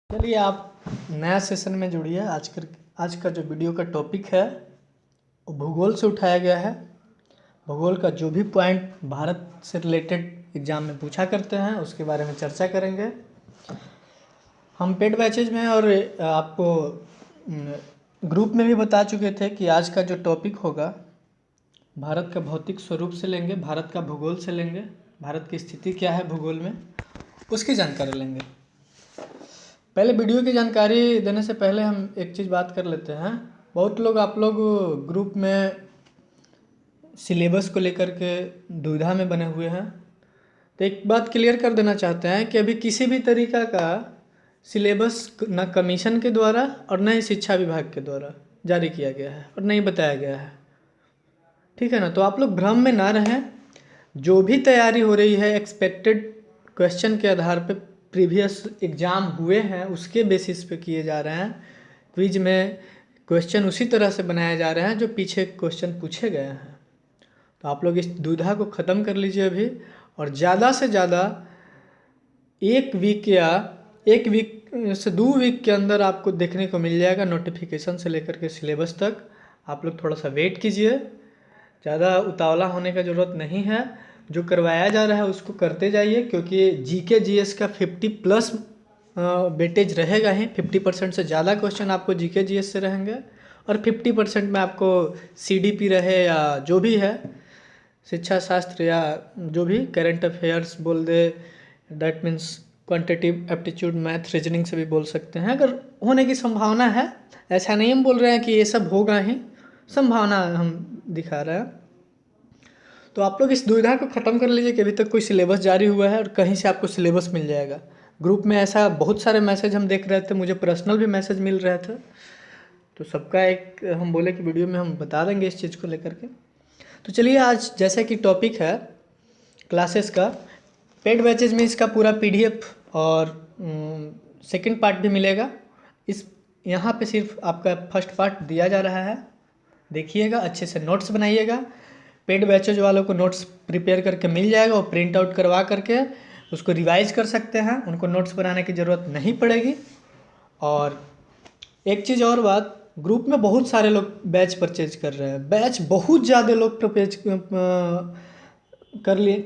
चलिए आप नया सेशन में जुड़िए। आज का जो वीडियो का टॉपिक है वो भूगोल से उठाया गया है। भूगोल का जो भी पॉइंट भारत से रिलेटेड एग्जाम में पूछा करते हैं उसके बारे में चर्चा करेंगे। हम पेड बैचेज में और आपको ग्रुप में भी बता चुके थे कि आज का जो टॉपिक होगा भारत का भौतिक स्वरूप से लेंगे, भारत का भूगोल से लेंगे, भारत की स्थिति क्या है भूगोल में उसकी जानकारी लेंगे। पहले वीडियो की जानकारी देने से पहले हम एक चीज़ बात कर लेते हैं। बहुत लोग आप लोग ग्रुप में सिलेबस को लेकर के दुविधा में बने हुए हैं, तो एक बात क्लियर कर देना चाहते हैं कि अभी किसी भी तरीका का सिलेबस न कमीशन के द्वारा और न ही शिक्षा विभाग के द्वारा जारी किया गया है और नहीं बताया गया है, ठीक है ना। तो आप लोग भ्रम में ना रहें। जो भी तैयारी हो रही है एक्सपेक्टेड क्वेश्चन के आधार पे प्रीवियस एग्ज़ाम हुए हैं उसके बेसिस पे किए जा रहे हैं। क्विज में क्वेश्चन उसी तरह से बनाए जा रहे हैं जो पीछे क्वेश्चन पूछे गए हैं। तो आप लोग इस दुविधा को ख़त्म कर लीजिए अभी, और ज़्यादा से ज़्यादा एक वीक से 2 वीक के अंदर आपको देखने को मिल जाएगा नोटिफिकेशन से लेकर के सिलेबस तक। आप लोग थोड़ा सा वेट कीजिए, ज़्यादा उतावला होने का ज़रूरत नहीं है। जो करवाया जा रहा है उसको करते जाइए, क्योंकि जीके जीएस का 50+ वेटेज रहेगा ही। 50% से ज़्यादा क्वेश्चन आपको जीके जीएस से रहेंगे और 50% में आपको सीडीपी रहे या जो भी है शिक्षा शास्त्र या जो भी करंट अफेयर्स बोल दे, that means quantitative aptitude math reasoning से भी बोल सकते हैं। अगर होने की संभावना है, ऐसा नहीं हम बोल रहे हैं कि ये सब होगा ही, संभावना हम दिखा रहे हैं। तो आप लोग इस दुविधा को ख़त्म कर लीजिए कि अभी तक कोई सिलेबस जारी हुआ है और कहीं से आपको सिलेबस मिल जाएगा। ग्रुप में ऐसा बहुत सारे मैसेज हम देख रहे थे, मुझे पर्सनल भी मैसेज मिल रहे थे, तो सबका एक हम बोले कि वीडियो में हम बता देंगे इस चीज़ को लेकर के। तो चलिए आज जैसे कि टॉपिक है क्लासेस का, पेड बैचेज में इसका पूरा पीडीएफ और सेकंड पार्ट भी मिलेगा। इस यहाँ पे सिर्फ आपका फर्स्ट पार्ट दिया जा रहा है, देखिएगा, अच्छे से नोट्स बनाइएगा। पेड बैचेज वालों को नोट्स प्रिपेयर करके मिल जाएगा, और प्रिंट आउट करवा करके उसको रिवाइज कर सकते हैं, उनको नोट्स बनाने की ज़रूरत नहीं पड़ेगी। और एक चीज़ और बात, ग्रुप में बहुत सारे लोग बैच परचेज कर रहे हैं, बैच बहुत ज़्यादा लोग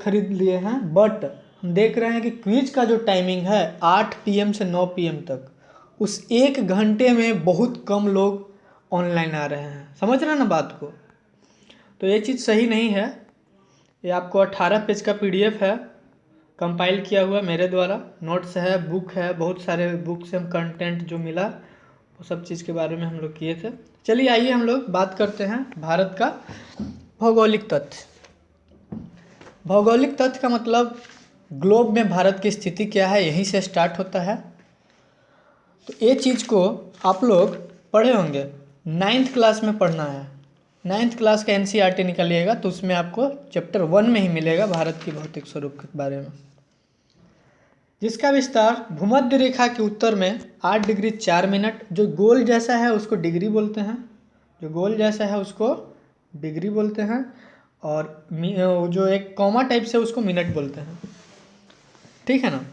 खरीद लिए हैं, बट हम देख रहे हैं कि क्विज का जो टाइमिंग है 8 PM से 9 PM तक, उस 1 घंटे में बहुत कम लोग ऑनलाइन आ रहे हैं। समझ रहे हैं ना बात को? तो ये चीज़ सही नहीं है। ये आपको 18 पेज का पीडीएफ है, कंपाइल किया हुआ मेरे द्वारा, नोट्स है, बुक है, बहुत सारे बुक से हम कंटेंट जो मिला वो सब चीज़ के बारे में हम लोग किए थे। चलिए आइए हम लोग बात करते हैं भारत का भौगोलिक तथ्य। भौगोलिक तथ्य का मतलब ग्लोब में भारत की स्थिति क्या है, यहीं से स्टार्ट होता है। तो ये चीज़ को आप लोग पढ़े होंगे, 9th क्लास में पढ़ना है। 9th क्लास का NCERT निकालिएगा तो उसमें आपको चैप्टर 1 में ही मिलेगा भारत की भौतिक स्वरूप के बारे में, जिसका विस्तार भूमध्य रेखा के उत्तर में 8 डिग्री 4 मिनट, जो गोल जैसा है उसको डिग्री बोलते हैं, जो गोल जैसा है उसको डिग्री बोलते हैं, और जो एक कॉमा टाइप से उसको मिनट बोलते हैं, ठीक है ना।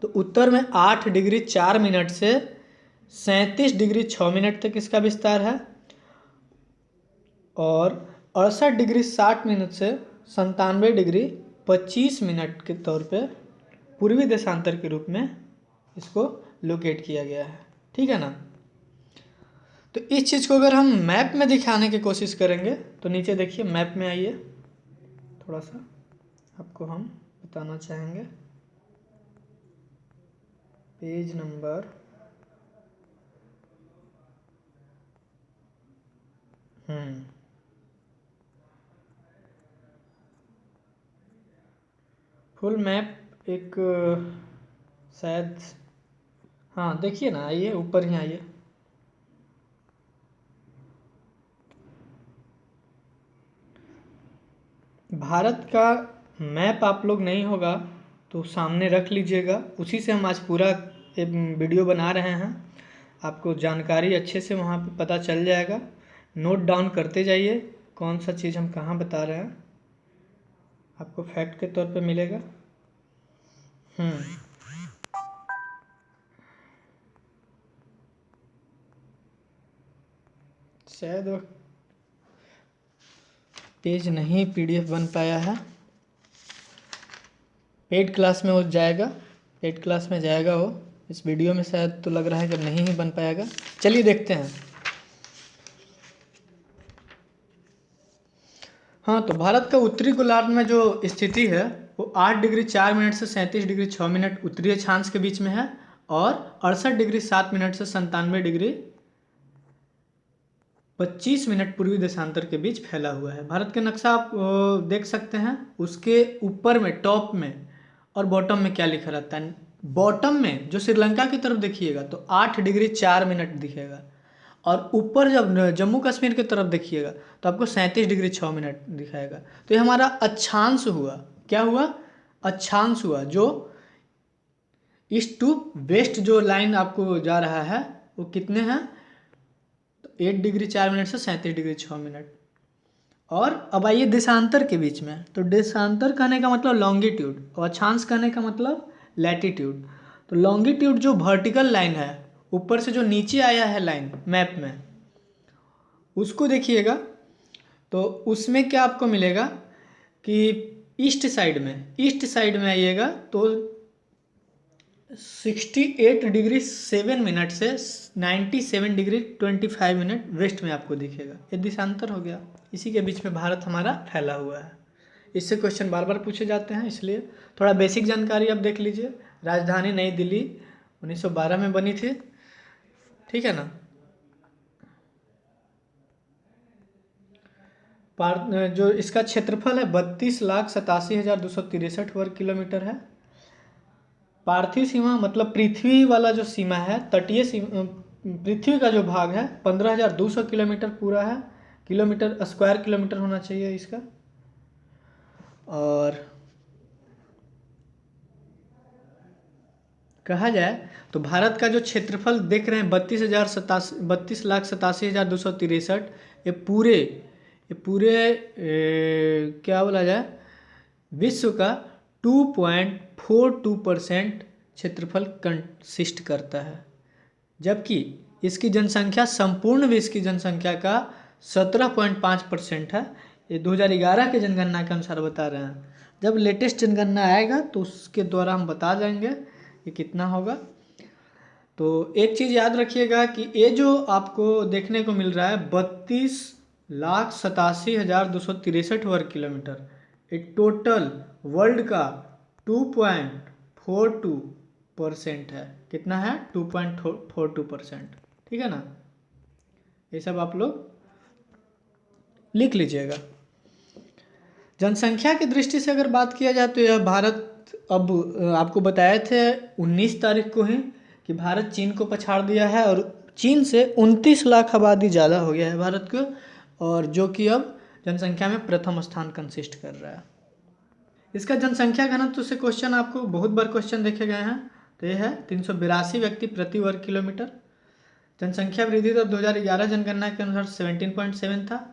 तो उत्तर में 8 डिग्री 4 मिनट से 37 डिग्री 6 मिनट तक इसका विस्तार है, और 68 डिग्री 60 मिनट से 97 डिग्री 25 मिनट के तौर पे पूर्वी देशांतर के रूप में इसको लोकेट किया गया है, ठीक है ना। तो इस चीज़ को अगर हम मैप में दिखाने की कोशिश करेंगे तो नीचे देखिए, मैप में आइए, थोड़ा सा आपको हम बताना चाहेंगे। पेज नंबर फुल मैप एक शायद, हाँ देखिए ना, आइए ऊपर ही आइए। भारत का मैप आप लोग नहीं होगा तो सामने रख लीजिएगा, उसी से हम आज पूरा वीडियो बना रहे हैं। आपको जानकारी अच्छे से वहाँ पे पता चल जाएगा, नोट डाउन करते जाइए कौन सा चीज़ हम कहाँ बता रहे हैं, आपको फैक्ट के तौर पे मिलेगा। शायद वो पेज नहीं PDF बन पाया है। पेड क्लास में वो जाएगा, पेड क्लास में जाएगा वो। इस वीडियो में शायद तो लग रहा है कि नहीं ही बन पाएगा। चलिए देखते हैं। हाँ, तो भारत का उत्तरी गोलार्ध में जो स्थिति है वो 8 डिग्री 4 मिनट से 37 डिग्री 6 मिनट उत्तरी अक्षांश के बीच में है और 68 डिग्री 7 मिनट से 97 डिग्री 25 मिनट पूर्वी देशांतर के बीच फैला हुआ है। भारत के नक्शा आप देख सकते हैं। उसके ऊपर में टॉप में और बॉटम में क्या लिखा रहता है। बॉटम में जो श्रीलंका की तरफ देखिएगा तो 8 डिग्री 4 मिनट दिखेगा और ऊपर जब जम्मू कश्मीर की तरफ देखिएगा तो आपको 37 डिग्री 6 मिनट दिखाएगा। तो ये हमारा अक्षांश हुआ। क्या हुआ? अक्षांश हुआ। जो ईस्ट टू वेस्ट जो लाइन आपको जा रहा है वो कितने हैं? तो 8 डिग्री 4 मिनट से 37 डिग्री 6 मिनट। और अब आइए देशांतर के बीच में। तो देशांतर कहने का मतलब लॉन्गिट्यूड और अक्षांश कहने का मतलब लैटिट्यूड। तो लॉन्गिट्यूड जो वर्टिकल लाइन है ऊपर से जो नीचे आया है लाइन मैप में, उसको देखिएगा तो उसमें क्या आपको मिलेगा कि ईस्ट साइड में आइएगा तो 68 डिग्री 7 मिनट से 97 डिग्री 25 मिनट वेस्ट में आपको दिखेगा। ये देशांतर हो गया। इसी के बीच में भारत हमारा फैला हुआ है। इससे क्वेश्चन बार बार पूछे जाते हैं, इसलिए थोड़ा बेसिक जानकारी आप देख लीजिए। राजधानी नई दिल्ली 1912 में बनी थी, ठीक है ना। जो इसका क्षेत्रफल है 32,87,263 वर्ग किलोमीटर है। पार्थिव सीमा मतलब पृथ्वी वाला जो सीमा है, तटीय सीमा, पृथ्वी का जो भाग है 15,200 किलोमीटर पूरा है। किलोमीटर स्क्वायर किलोमीटर होना चाहिए इसका। और कहा जाए तो भारत का जो क्षेत्रफल देख रहे हैं 32,87,263, ये पूरे क्या बोला जाए, विश्व का 2.42% क्षेत्रफल कंसिस्ट करता है। जबकि इसकी जनसंख्या संपूर्ण विश्व की जनसंख्या का 17.5% है। ये 2011 के जनगणना के अनुसार बता रहे हैं। जब लेटेस्ट जनगणना आएगा तो उसके द्वारा हम बता देंगे कि कितना होगा। तो एक चीज़ याद रखिएगा कि ये जो आपको देखने को मिल रहा है 32,87,263 वर्ग किलोमीटर, ये टोटल वर्ल्ड का 2.42% है। कितना है? 2.42%, ठीक है ना। ये सब आप लोग लिख लीजिएगा। जनसंख्या की दृष्टि से अगर बात किया जाए तो यह भारत, अब आपको बताए थे 19 तारीख को ही कि भारत चीन को पछाड़ दिया है और चीन से 29 लाख आबादी ज़्यादा हो गया है भारत को, और जो कि अब जनसंख्या में प्रथम स्थान कंसिस्ट कर रहा है। इसका जनसंख्या घनत्व से क्वेश्चन आपको बहुत बार क्वेश्चन देखे गए हैं। तो ये है 382 व्यक्ति प्रति वर्ग किलोमीटर। जनसंख्या वृद्धि दर 2011 जनगणना के अनुसार 17.7 था।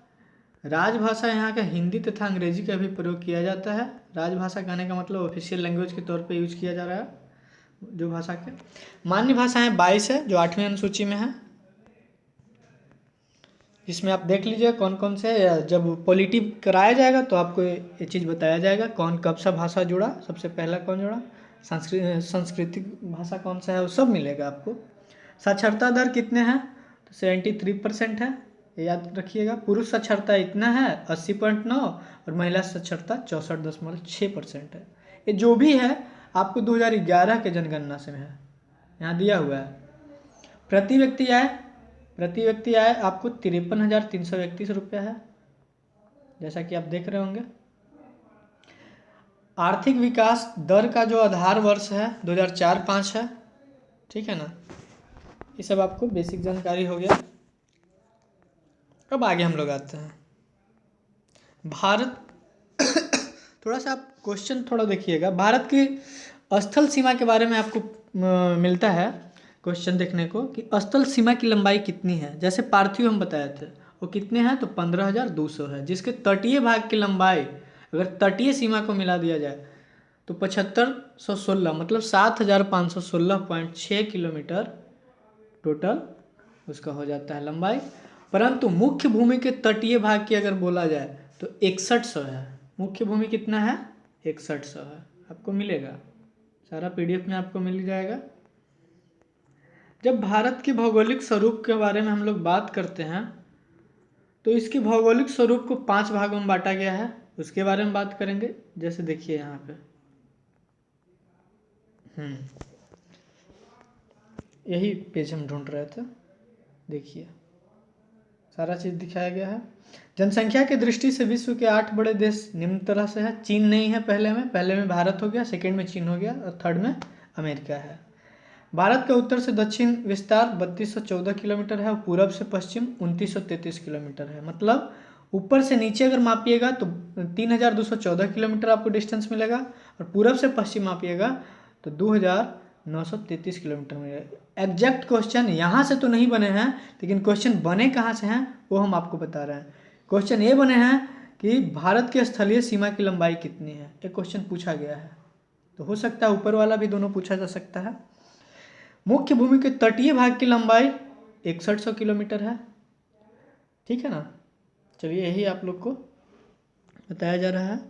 राजभाषा यहाँ का हिंदी तथा अंग्रेजी का भी प्रयोग किया जाता है। राजभाषा कहने का मतलब ऑफिशियल लैंग्वेज के तौर पे यूज किया जा रहा है जो भाषा के। मान्य भाषाएं 22 है जो 8वीं अनुसूची में है। इसमें आप देख लीजिए कौन कौन से, जब पॉलिटी कराया जाएगा तो आपको ये चीज़ बताया जाएगा कौन कब सा भाषा जुड़ा, सबसे पहला कौन जुड़ा, सांस्कृतिक भाषा कौन सा है, वो सब मिलेगा आपको। साक्षरता दर कितने हैं? तो 73% है, याद रखिएगा। पुरुष साक्षरता इतना है 80.9 और महिला साक्षरता 64.6% है। ये जो भी है आपको 2011 के जनगणना से है, यहाँ दिया हुआ है। प्रति व्यक्ति आय आपको 53,331 रुपया है, जैसा कि आप देख रहे होंगे। आर्थिक विकास दर का जो आधार वर्ष है 2004-05 है, ठीक है ना। ये सब आपको बेसिक जानकारी हो गया। अब आगे हम लोग आते हैं भारत थोड़ा सा आप क्वेश्चन थोड़ा देखिएगा। भारत की स्थल सीमा के बारे में आपको मिलता है क्वेश्चन देखने को कि स्थल सीमा की लंबाई कितनी है। जैसे पार्थिव हम बताए थे वो कितने हैं, तो 15,200 है। जिसके तटीय भाग की लंबाई अगर तटीय सीमा को मिला दिया जाए तो 7516 मतलब 7,516.6 किलोमीटर टोटल उसका हो जाता है लंबाई। परंतु मुख्य भूमि के तटीय भाग की अगर बोला जाए तो 6100 है। मुख्य भूमि कितना है? 6100 है। आपको मिलेगा, सारा PDF में आपको मिल जाएगा। जब भारत के भौगोलिक स्वरूप के बारे में हम लोग बात करते हैं तो इसके भौगोलिक स्वरूप को 5 भागों में बांटा गया है, उसके बारे में बात करेंगे। जैसे देखिए यहाँ पे यही पेज हम ढूंढ रहे थे, देखिए सारा चीज़ दिखाया गया है। जनसंख्या की दृष्टि से विश्व के 8 बड़े देश निम्न तरह से है। चीन नहीं है पहले में भारत हो गया, सेकंड में चीन हो गया और थर्ड में अमेरिका है। भारत का उत्तर से दक्षिण विस्तार 3214 किलोमीटर है और पूरब से पश्चिम 2933 किलोमीटर है। मतलब ऊपर से नीचे अगर मापिएगा तो 3214 किलोमीटर आपको डिस्टेंस मिलेगा और पूरब से पश्चिम मापिएगा तो 2933 किलोमीटर मिलेगा। एग्जैक्ट क्वेश्चन यहाँ से तो नहीं बने हैं, लेकिन क्वेश्चन बने कहाँ से हैं वो हम आपको बता रहे हैं। क्वेश्चन ये बने हैं कि भारत की स्थलीय सीमा की लंबाई कितनी है, एक क्वेश्चन पूछा गया है। तो हो सकता है ऊपर वाला भी दोनों पूछा जा सकता है। मुख्य भूमि के तटीय भाग की लंबाई 6100 किलोमीटर है, ठीक है ना। चलिए यही आप लोग को बताया जा रहा है।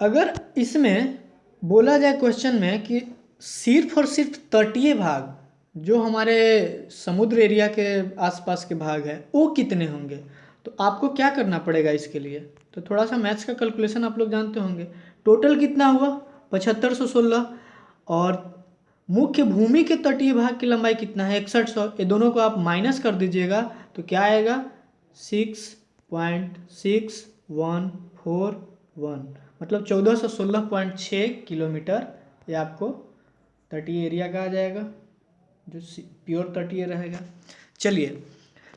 अगर इसमें बोला जाए क्वेश्चन में कि सिर्फ और सिर्फ तटीय भाग जो हमारे समुद्र एरिया के आसपास के भाग है वो कितने होंगे, तो आपको क्या करना पड़ेगा इसके लिए, तो थोड़ा सा मैथ्स का कैलकुलेशन आप लोग जानते होंगे। टोटल कितना हुआ 7516 और मुख्य भूमि के तटीय भाग की लंबाई कितना है 6100। ये दोनों को आप माइनस कर दीजिएगा तो क्या आएगा 6.6141, मतलब 1416.6 किलोमीटर ये आपको तटीय एरिया का आ जाएगा, जो प्योर तटीय रहेगा। चलिए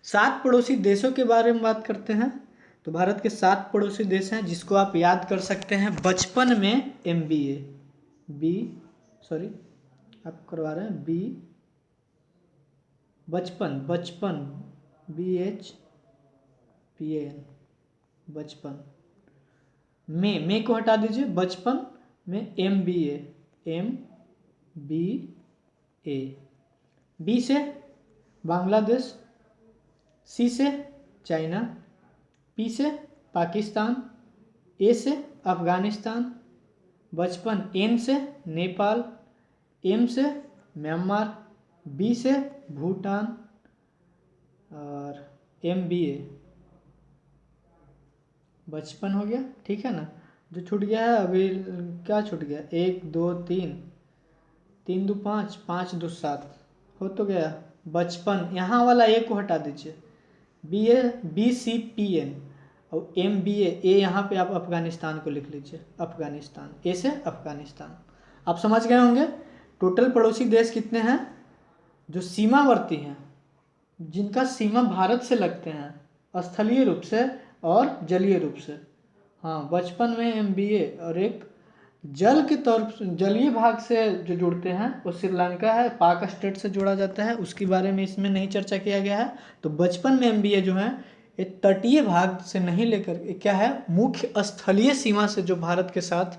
7 पड़ोसी देशों के बारे में बात करते हैं। तो भारत के 7 पड़ोसी देश हैं जिसको आप याद कर सकते हैं बचपन में MBA आप करवा रहे हैं बचपन BHPAN बचपन में को हटा दीजिए, बचपन में MBA B से बांग्लादेश, C से चाइना, P से पाकिस्तान, A से अफगानिस्तान, बचपन N से नेपाल, M से म्यांमार, B से भूटान और MBA बचपन हो गया, ठीक है ना। जो छूट गया है अभी, क्या छूट गया 1 2 3 3 2 5 5 2 7 हो तो गया बचपन। यहाँ वाला A को हटा दीजिए, BCPN और MBA A यहाँ पे आप अफगानिस्तान को लिख लीजिए, अफगानिस्तान A से अफगानिस्तान। आप समझ गए होंगे टोटल पड़ोसी देश कितने हैं जो सीमावर्ती हैं, जिनका सीमा भारत से लगते हैं स्थलीय रूप से और जलीय रूप से। हाँ, बचपन में MBA और एक जल के तौर जलीय भाग से जो जुड़ते हैं वो श्रीलंका है, पाक स्टेट से जोड़ा जाता है, उसके बारे में इसमें नहीं चर्चा किया गया है। तो बचपन में MBA जो है ये तटीय भाग से नहीं लेकर क्या है, मुख्य स्थलीय सीमा से जो भारत के साथ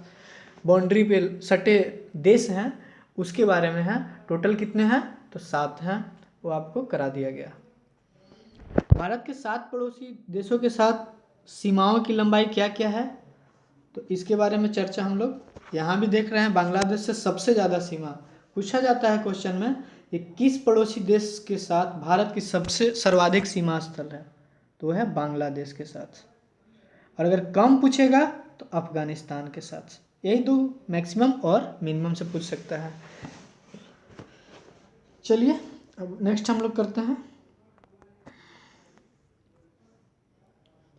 बाउंड्री पे सटे देश हैं उसके बारे में है। टोटल कितने हैं, तो 7 हैं, वो आपको करा दिया गया। भारत के 7 पड़ोसी देशों के साथ सीमाओं की लंबाई क्या क्या है, तो इसके बारे में चर्चा हम लोग यहाँ भी देख रहे हैं। बांग्लादेश से सबसे ज़्यादा सीमा पूछा जाता है क्वेश्चन में, ये किस पड़ोसी देश के साथ भारत की सबसे सर्वाधिक सीमा स्थल है, तो वह है बांग्लादेश के साथ। और अगर कम पूछेगा तो अफगानिस्तान के साथ। यही 2 मैक्सिमम और मिनिमम से पूछ सकता है। चलिए अब नेक्स्ट हम लोग करते हैं।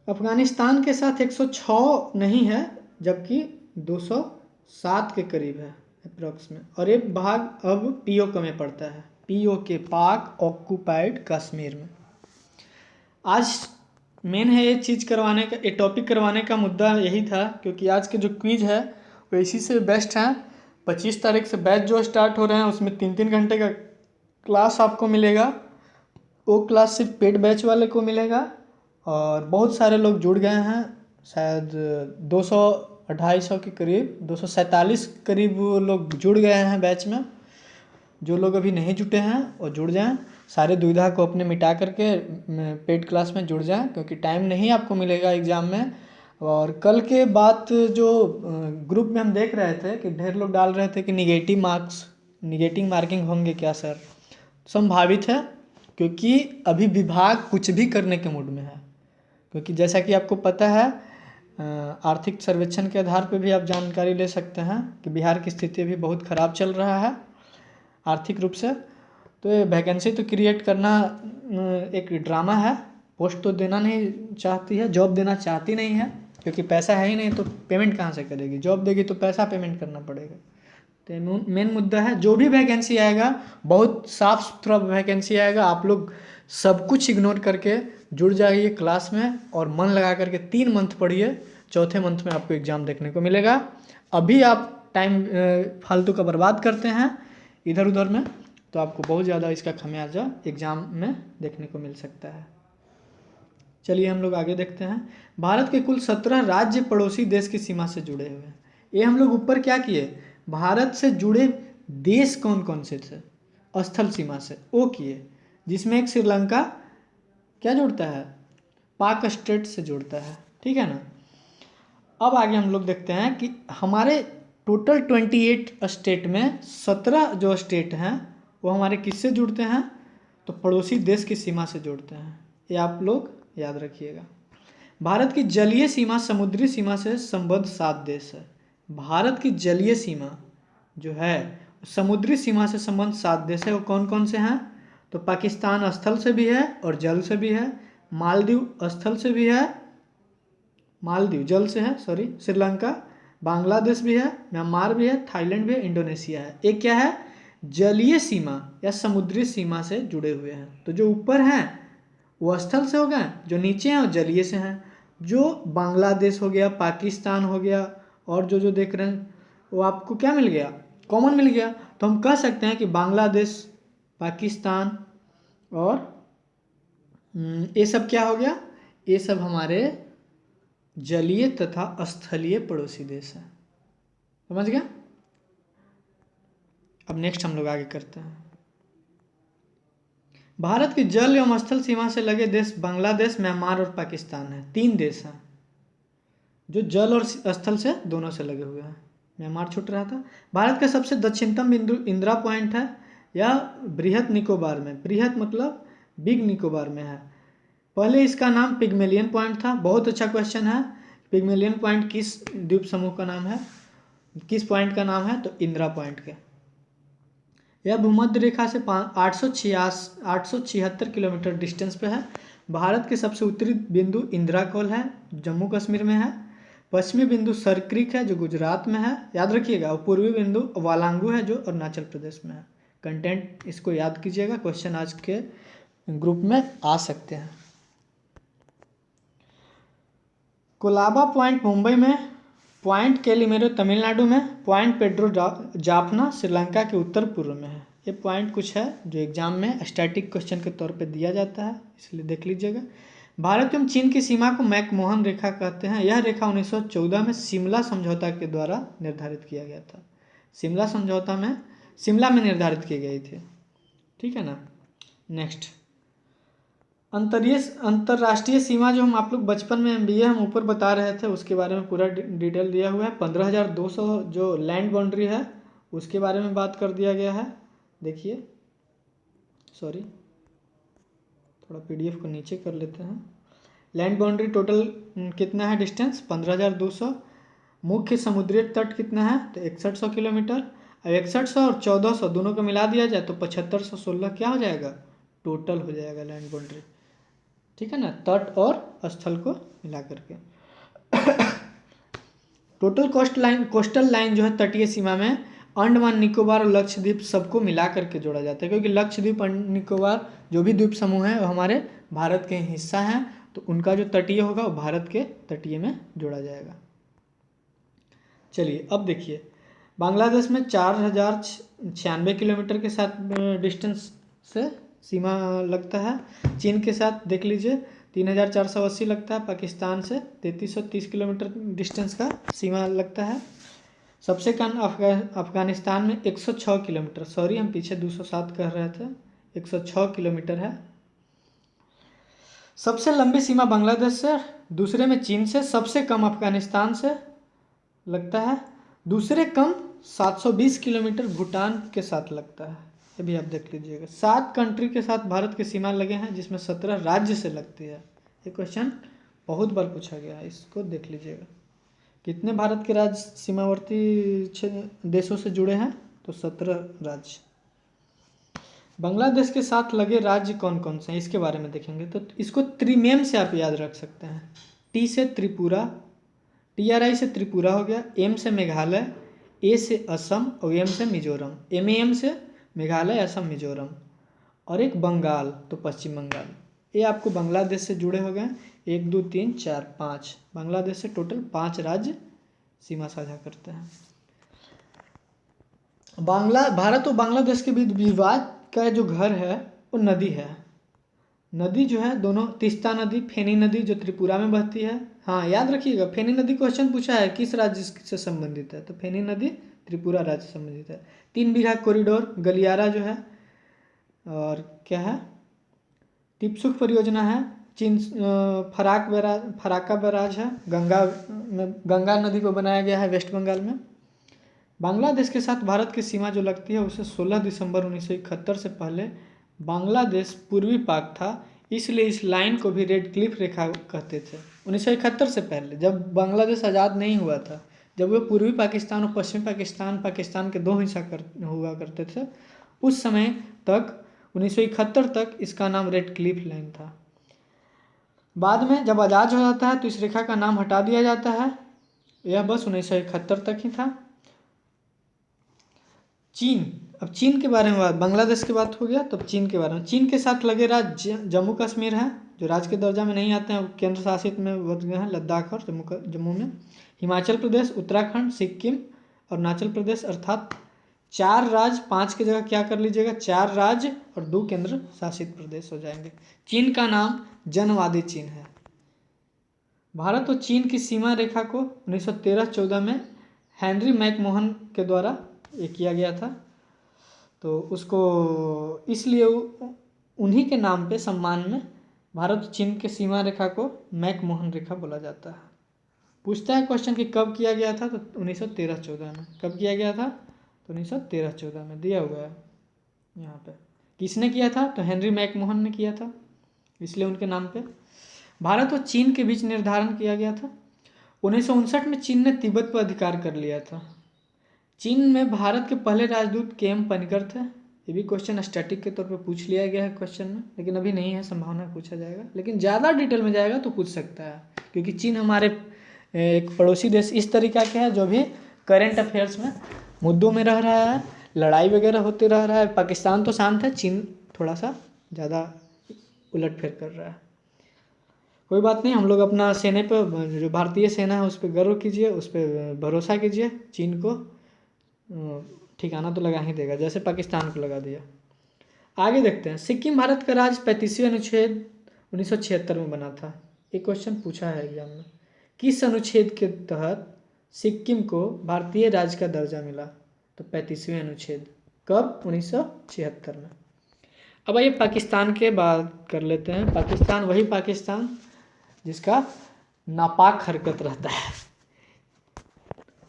अफगानिस्तान के साथ 106 नहीं है, जबकि 207 के करीब है अप्रॉक्स में, और ये भाग अब POK में पड़ता है, POK पाक ऑक्यूपाइड कश्मीर में। आज मेन है ये चीज़ करवाने का, ये टॉपिक करवाने का मुद्दा यही था, क्योंकि आज के जो क्विज है वो इसी से बेस्ट हैं। 25 तारीख से बैच जो स्टार्ट हो रहे हैं उसमें 3-3 घंटे का क्लास आपको मिलेगा। वो क्लास सिर्फ पेड बैच वाले को मिलेगा और बहुत सारे लोग जुड़ गए हैं, शायद 200-250 के करीब, 247 करीब लोग जुड़ गए हैं बैच में। जो लोग अभी नहीं जुटे हैं वो जुड़ जाएं, सारे दुविधा को अपने मिटा करके पेड क्लास में जुड़ जाएं, क्योंकि टाइम नहीं आपको मिलेगा एग्ज़ाम में। और कल के बात जो ग्रुप में हम देख रहे थे कि ढेर लोग डाल रहे थे कि निगेटिव मार्किंग होंगे क्या सर। संभावित है, क्योंकि अभी विभाग कुछ भी करने के मूड में है। क्योंकि जैसा कि आपको पता है, आर्थिक सर्वेक्षण के आधार पर भी आप जानकारी ले सकते हैं कि बिहार की स्थिति अभी बहुत ख़राब चल रहा है आर्थिक रूप से। तो ये वैकेंसी तो क्रिएट करना एक ड्रामा है। पोस्ट तो देना नहीं चाहती है, जॉब देना चाहती नहीं है, क्योंकि पैसा है ही नहीं तो पेमेंट कहाँ से करेगी। जॉब देगी तो पैसा पेमेंट करना पड़ेगा। तो मेन मुद्दा है, जो भी वैकेंसी आएगा बहुत साफ सुथरा वैकेंसी आएगा। आप लोग सब कुछ इग्नोर करके जुड़ जाइए क्लास में और मन लगा करके 3 मंथ पढ़िए। चौथे मंथ में आपको एग्ज़ाम देखने को मिलेगा। अभी आप टाइम फालतू का बर्बाद करते हैं इधर उधर में, तो आपको बहुत ज़्यादा इसका खमियाजा एग्ज़ाम में देखने को मिल सकता है। चलिए हम लोग आगे देखते हैं। भारत के कुल 17 राज्य पड़ोसी देश की सीमा से जुड़े हुए हैं। ये हम लोग ऊपर क्या किए, भारत से जुड़े देश कौन कौन से थे स्थल सीमा से वो किए, जिसमें एक श्रीलंका क्या जुड़ता है, पाक स्टेट से जुड़ता है। ठीक है ना। अब आगे हम लोग देखते हैं कि हमारे टोटल 28 स्टेट में 17 जो स्टेट हैं वो हमारे किससे जुड़ते हैं, तो पड़ोसी देश की सीमा से जुड़ते हैं। ये आप लोग याद रखिएगा। भारत की जलीय सीमा समुद्री सीमा से संबद्ध 7 देश है। भारत की जलीय सीमा जो है समुद्री सीमा से संबद्ध 7 देश है। वो कौन कौन से हैं, तो पाकिस्तान स्थल से भी है और जल से भी है, मालदीव स्थल से भी है, मालदीव जल से है सॉरी, श्रीलंका, बांग्लादेश भी है, म्यांमार भी है, थाईलैंड भी है, इंडोनेशिया है। एक क्या है, जलीय सीमा या समुद्री सीमा से जुड़े हुए हैं। तो जो ऊपर हैं वो स्थल से हो गए, जो नीचे हैं वो जलीय से हैं। जो बांग्लादेश हो गया, पाकिस्तान हो गया और जो देख रहे हैं वो आपको क्या मिल गया, कॉमन मिल गया। तो हम कह सकते हैं कि बांग्लादेश, पाकिस्तान और ये सब क्या हो गया, ये सब हमारे जलीय तथा स्थलीय पड़ोसी देश हैं। समझ गया। अब नेक्स्ट हम लोग आगे करते हैं। भारत की जल एवं स्थल सीमा से लगे देश बांग्लादेश, म्यांमार और पाकिस्तान है। 3 देश हैं जो जल और स्थल से दोनों से लगे हुए हैं। म्यांमार छूट रहा था। भारत का सबसे दक्षिणतम बिंदु इंदिरा पॉइंट है या बृहत निकोबार में। बृहत मतलब बिग निकोबार में है। पहले इसका नाम पिग्मेलियन पॉइंट था। बहुत अच्छा क्वेश्चन है। पिग्मेलियन पॉइंट किस द्वीप समूह का नाम है, किस पॉइंट का नाम है, तो इंदिरा पॉइंट के। यह भूमध्य रेखा से 876 किलोमीटर डिस्टेंस पे है। भारत के सबसे उत्तरी बिंदु इंदिरा कौल है, जम्मू कश्मीर में है। पश्चिमी बिंदु सर क्रीक है जो गुजरात में है, याद रखिएगा। और पूर्वी बिंदु वालांगू है जो अरुणाचल प्रदेश में है। कंटेंट इसको याद कीजिएगा, क्वेश्चन आज के ग्रुप में आ सकते हैं। कोलाबा पॉइंट मुंबई में, पॉइंट कैलिमेरो तमिलनाडु में, पॉइंट पेड्रो जाफना श्रीलंका के उत्तर पूर्व में है। ये पॉइंट कुछ है जो एग्जाम में स्टैटिक क्वेश्चन के तौर पे दिया जाता है, इसलिए देख लीजिएगा। भारत एवं चीन की सीमा को मैकमोहन रेखा कहते हैं। यह रेखा 1914 में शिमला समझौता के द्वारा निर्धारित किया गया था। शिमला समझौता में शिमला में निर्धारित की गई थी। ठीक है ना। नेक्स्ट, अंतर्राष्ट्रीय सीमा जो हम आप लोग बचपन में MBA हम ऊपर बता रहे थे उसके बारे में पूरा डिटेल दिया हुआ है। 15,200 जो लैंड बाउंड्री है उसके बारे में बात कर दिया गया है। देखिए सॉरी, थोड़ा PDF को नीचे कर लेते हैं। लैंड बाउंड्री टोटल कितना है डिस्टेंस, 15,200। मुख्य समुद्री तट कितना है, तो 6100 किलोमीटर। अब 6100 और 1400 दोनों को मिला दिया जाए तो 7516 क्या हो जाएगा, टोटल हो जाएगा लैंड बाउंड्री। ठीक है ना, तट और स्थल को मिला करके। टोटल कोस्टल लाइन जो है तटीय सीमा में अंडमान निकोबार और लक्षद्वीप सबको मिला करके जोड़ा जाता है, क्योंकि लक्षद्वीप और निकोबार जो भी द्वीप समूह है वो हमारे भारत के हिस्सा हैं, तो उनका जो तटीय होगा वो भारत के तटीय में जोड़ा जाएगा। चलिए अब देखिए, बांग्लादेश में 4096 किलोमीटर के साथ डिस्टेंस से सीमा लगता है। चीन के साथ देख लीजिए 3480 लगता है। पाकिस्तान से 3330 किलोमीटर डिस्टेंस का सीमा लगता है। सबसे कम अफगानिस्तान में 106 किलोमीटर, सॉरी हम पीछे 207 कह रहे थे, 106 किलोमीटर है। सबसे लंबी सीमा बांग्लादेश से, दूसरे में चीन से, सबसे कम अफगानिस्तान से लगता है, दूसरे कम 720 किलोमीटर भूटान के साथ लगता है। ये भी आप देख लीजिएगा। 7 कंट्री के साथ भारत की सीमा लगे हैं, जिसमें 17 राज्य से लगती है। ये क्वेश्चन बहुत बार पूछा गया है, इसको देख लीजिएगा। कितने भारत के राज्य सीमावर्ती देशों से जुड़े हैं? तो 17 राज्य। बांग्लादेश के साथ लगे राज्य कौन कौन से हैं, इसके बारे में देखेंगे। तो इसको त्रिमेम से आप याद रख सकते हैं। टी से त्रिपुरा, TRI से त्रिपुरा हो गया, M से मेघालय, A से असम और M से मिजोरम। MAM से मेघालय, असम, मिजोरम, और एक बंगाल, तो पश्चिम बंगाल। ये आपको बांग्लादेश से जुड़े हो गए। 1 2 3 4 5, बांग्लादेश से टोटल 5 राज्य सीमा साझा करते हैं। भारत और बांग्लादेश के बीच विवाद का जो घर है वो नदी है। नदी जो है दोनों, तीस्ता नदी, फेनी नदी जो त्रिपुरा में बहती है। हाँ याद रखिएगा, फेनी नदी क्वेश्चन पूछा है किस राज्य से संबंधित है, तो फेनी नदी त्रिपुरा राज्य से संबंधित है। 3 बीघा कॉरिडोर गलियारा जो है, और क्या है, तिपसुख परियोजना है। चीन फराक्का बैराज है, गंगा नदी को बनाया गया है वेस्ट बंगाल में। बांग्लादेश के साथ भारत की सीमा जो लगती है उसे 16 दिसंबर 1971 से पहले बांग्लादेश पूर्वी पाक था, इसलिए इस लाइन को भी रेड क्लिफ रेखा कहते थे। 1971 से पहले, जब बांग्लादेश आज़ाद नहीं हुआ था, जब वह पूर्वी पाकिस्तान और पश्चिमी पाकिस्तान के 2 हिस्सा हुआ करते थे, उस समय तक 1971 तक इसका नाम रेड क्लिफ लाइन था। बाद में जब आज़ाद हो जाता है तो इस रेखा का नाम हटा दिया जाता है। यह बस 1971 तक ही था। चीन, अब चीन के बारे में बांग्लादेश की बात हो गया, तब चीन के बारे में। चीन के साथ लगे राज्य जम्मू कश्मीर है, जो राज्य के दर्जा में नहीं आते हैं, केंद्र शासित में बच गए हैं, लद्दाख और जम्मू में। हिमाचल प्रदेश, उत्तराखंड, सिक्किम और अरुणाचल प्रदेश, अर्थात 4 राज्य, 5 की जगह क्या कर लीजिएगा, 4 राज्य और 2 केंद्र शासित प्रदेश हो जाएंगे। चीन का नाम जनवादी चीन है। भारत और चीन की सीमा रेखा को 1913-14 में हेनरी मैकमोहन के द्वारा ये किया गया था, तो उसको इसलिए उन्हीं के नाम पे सम्मान में भारत और चीन के सीमा रेखा को मैकमोहन रेखा बोला जाता है। पूछता है क्वेश्चन कि कब किया गया था, तो 1913-14 में। कब किया गया था, तो 1913-14 में दिया हुआ है यहाँ पे। किसने किया था, तो हेनरी मैकमोहन ने किया था, इसलिए उनके नाम पे। भारत और चीन के बीच निर्धारण किया गया था। 1959 में चीन ने तिब्बत पर अधिकार कर लिया था। चीन में भारत के पहले राजदूत KM पनिकर थे। ये भी क्वेश्चन स्टैटिक के तौर पे पूछ लिया गया है क्वेश्चन में, लेकिन अभी नहीं है, संभावना पूछा जाएगा, लेकिन ज़्यादा डिटेल में जाएगा तो पूछ सकता है, क्योंकि चीन हमारे एक पड़ोसी देश इस तरीका के है जो भी करेंट अफेयर्स में मुद्दों में रह रहा है, लड़ाई वगैरह होते रह रहा है। पाकिस्तान तो शांत है, चीन थोड़ा सा ज़्यादा उलटफेर कर रहा है। कोई बात नहीं, हम लोग अपना सेना पर, जो भारतीय सेना है उस पर गर्व कीजिए, उस पर भरोसा कीजिए। चीन को ठिकाना तो लगा ही देगा, जैसे पाकिस्तान को लगा दिया। आगे देखते हैं। सिक्किम भारत का राज्य 35वें अनुच्छेद 1976 में बना था। एक क्वेश्चन पूछा है एग्जाम में, किस अनुच्छेद के तहत सिक्किम को भारतीय राज्य का दर्जा मिला, तो 35वें अनुच्छेद। कब, 1976 में। अब आइए पाकिस्तान के बात कर लेते हैं। पाकिस्तान वही पाकिस्तान जिसका नापाक हरकत रहता है।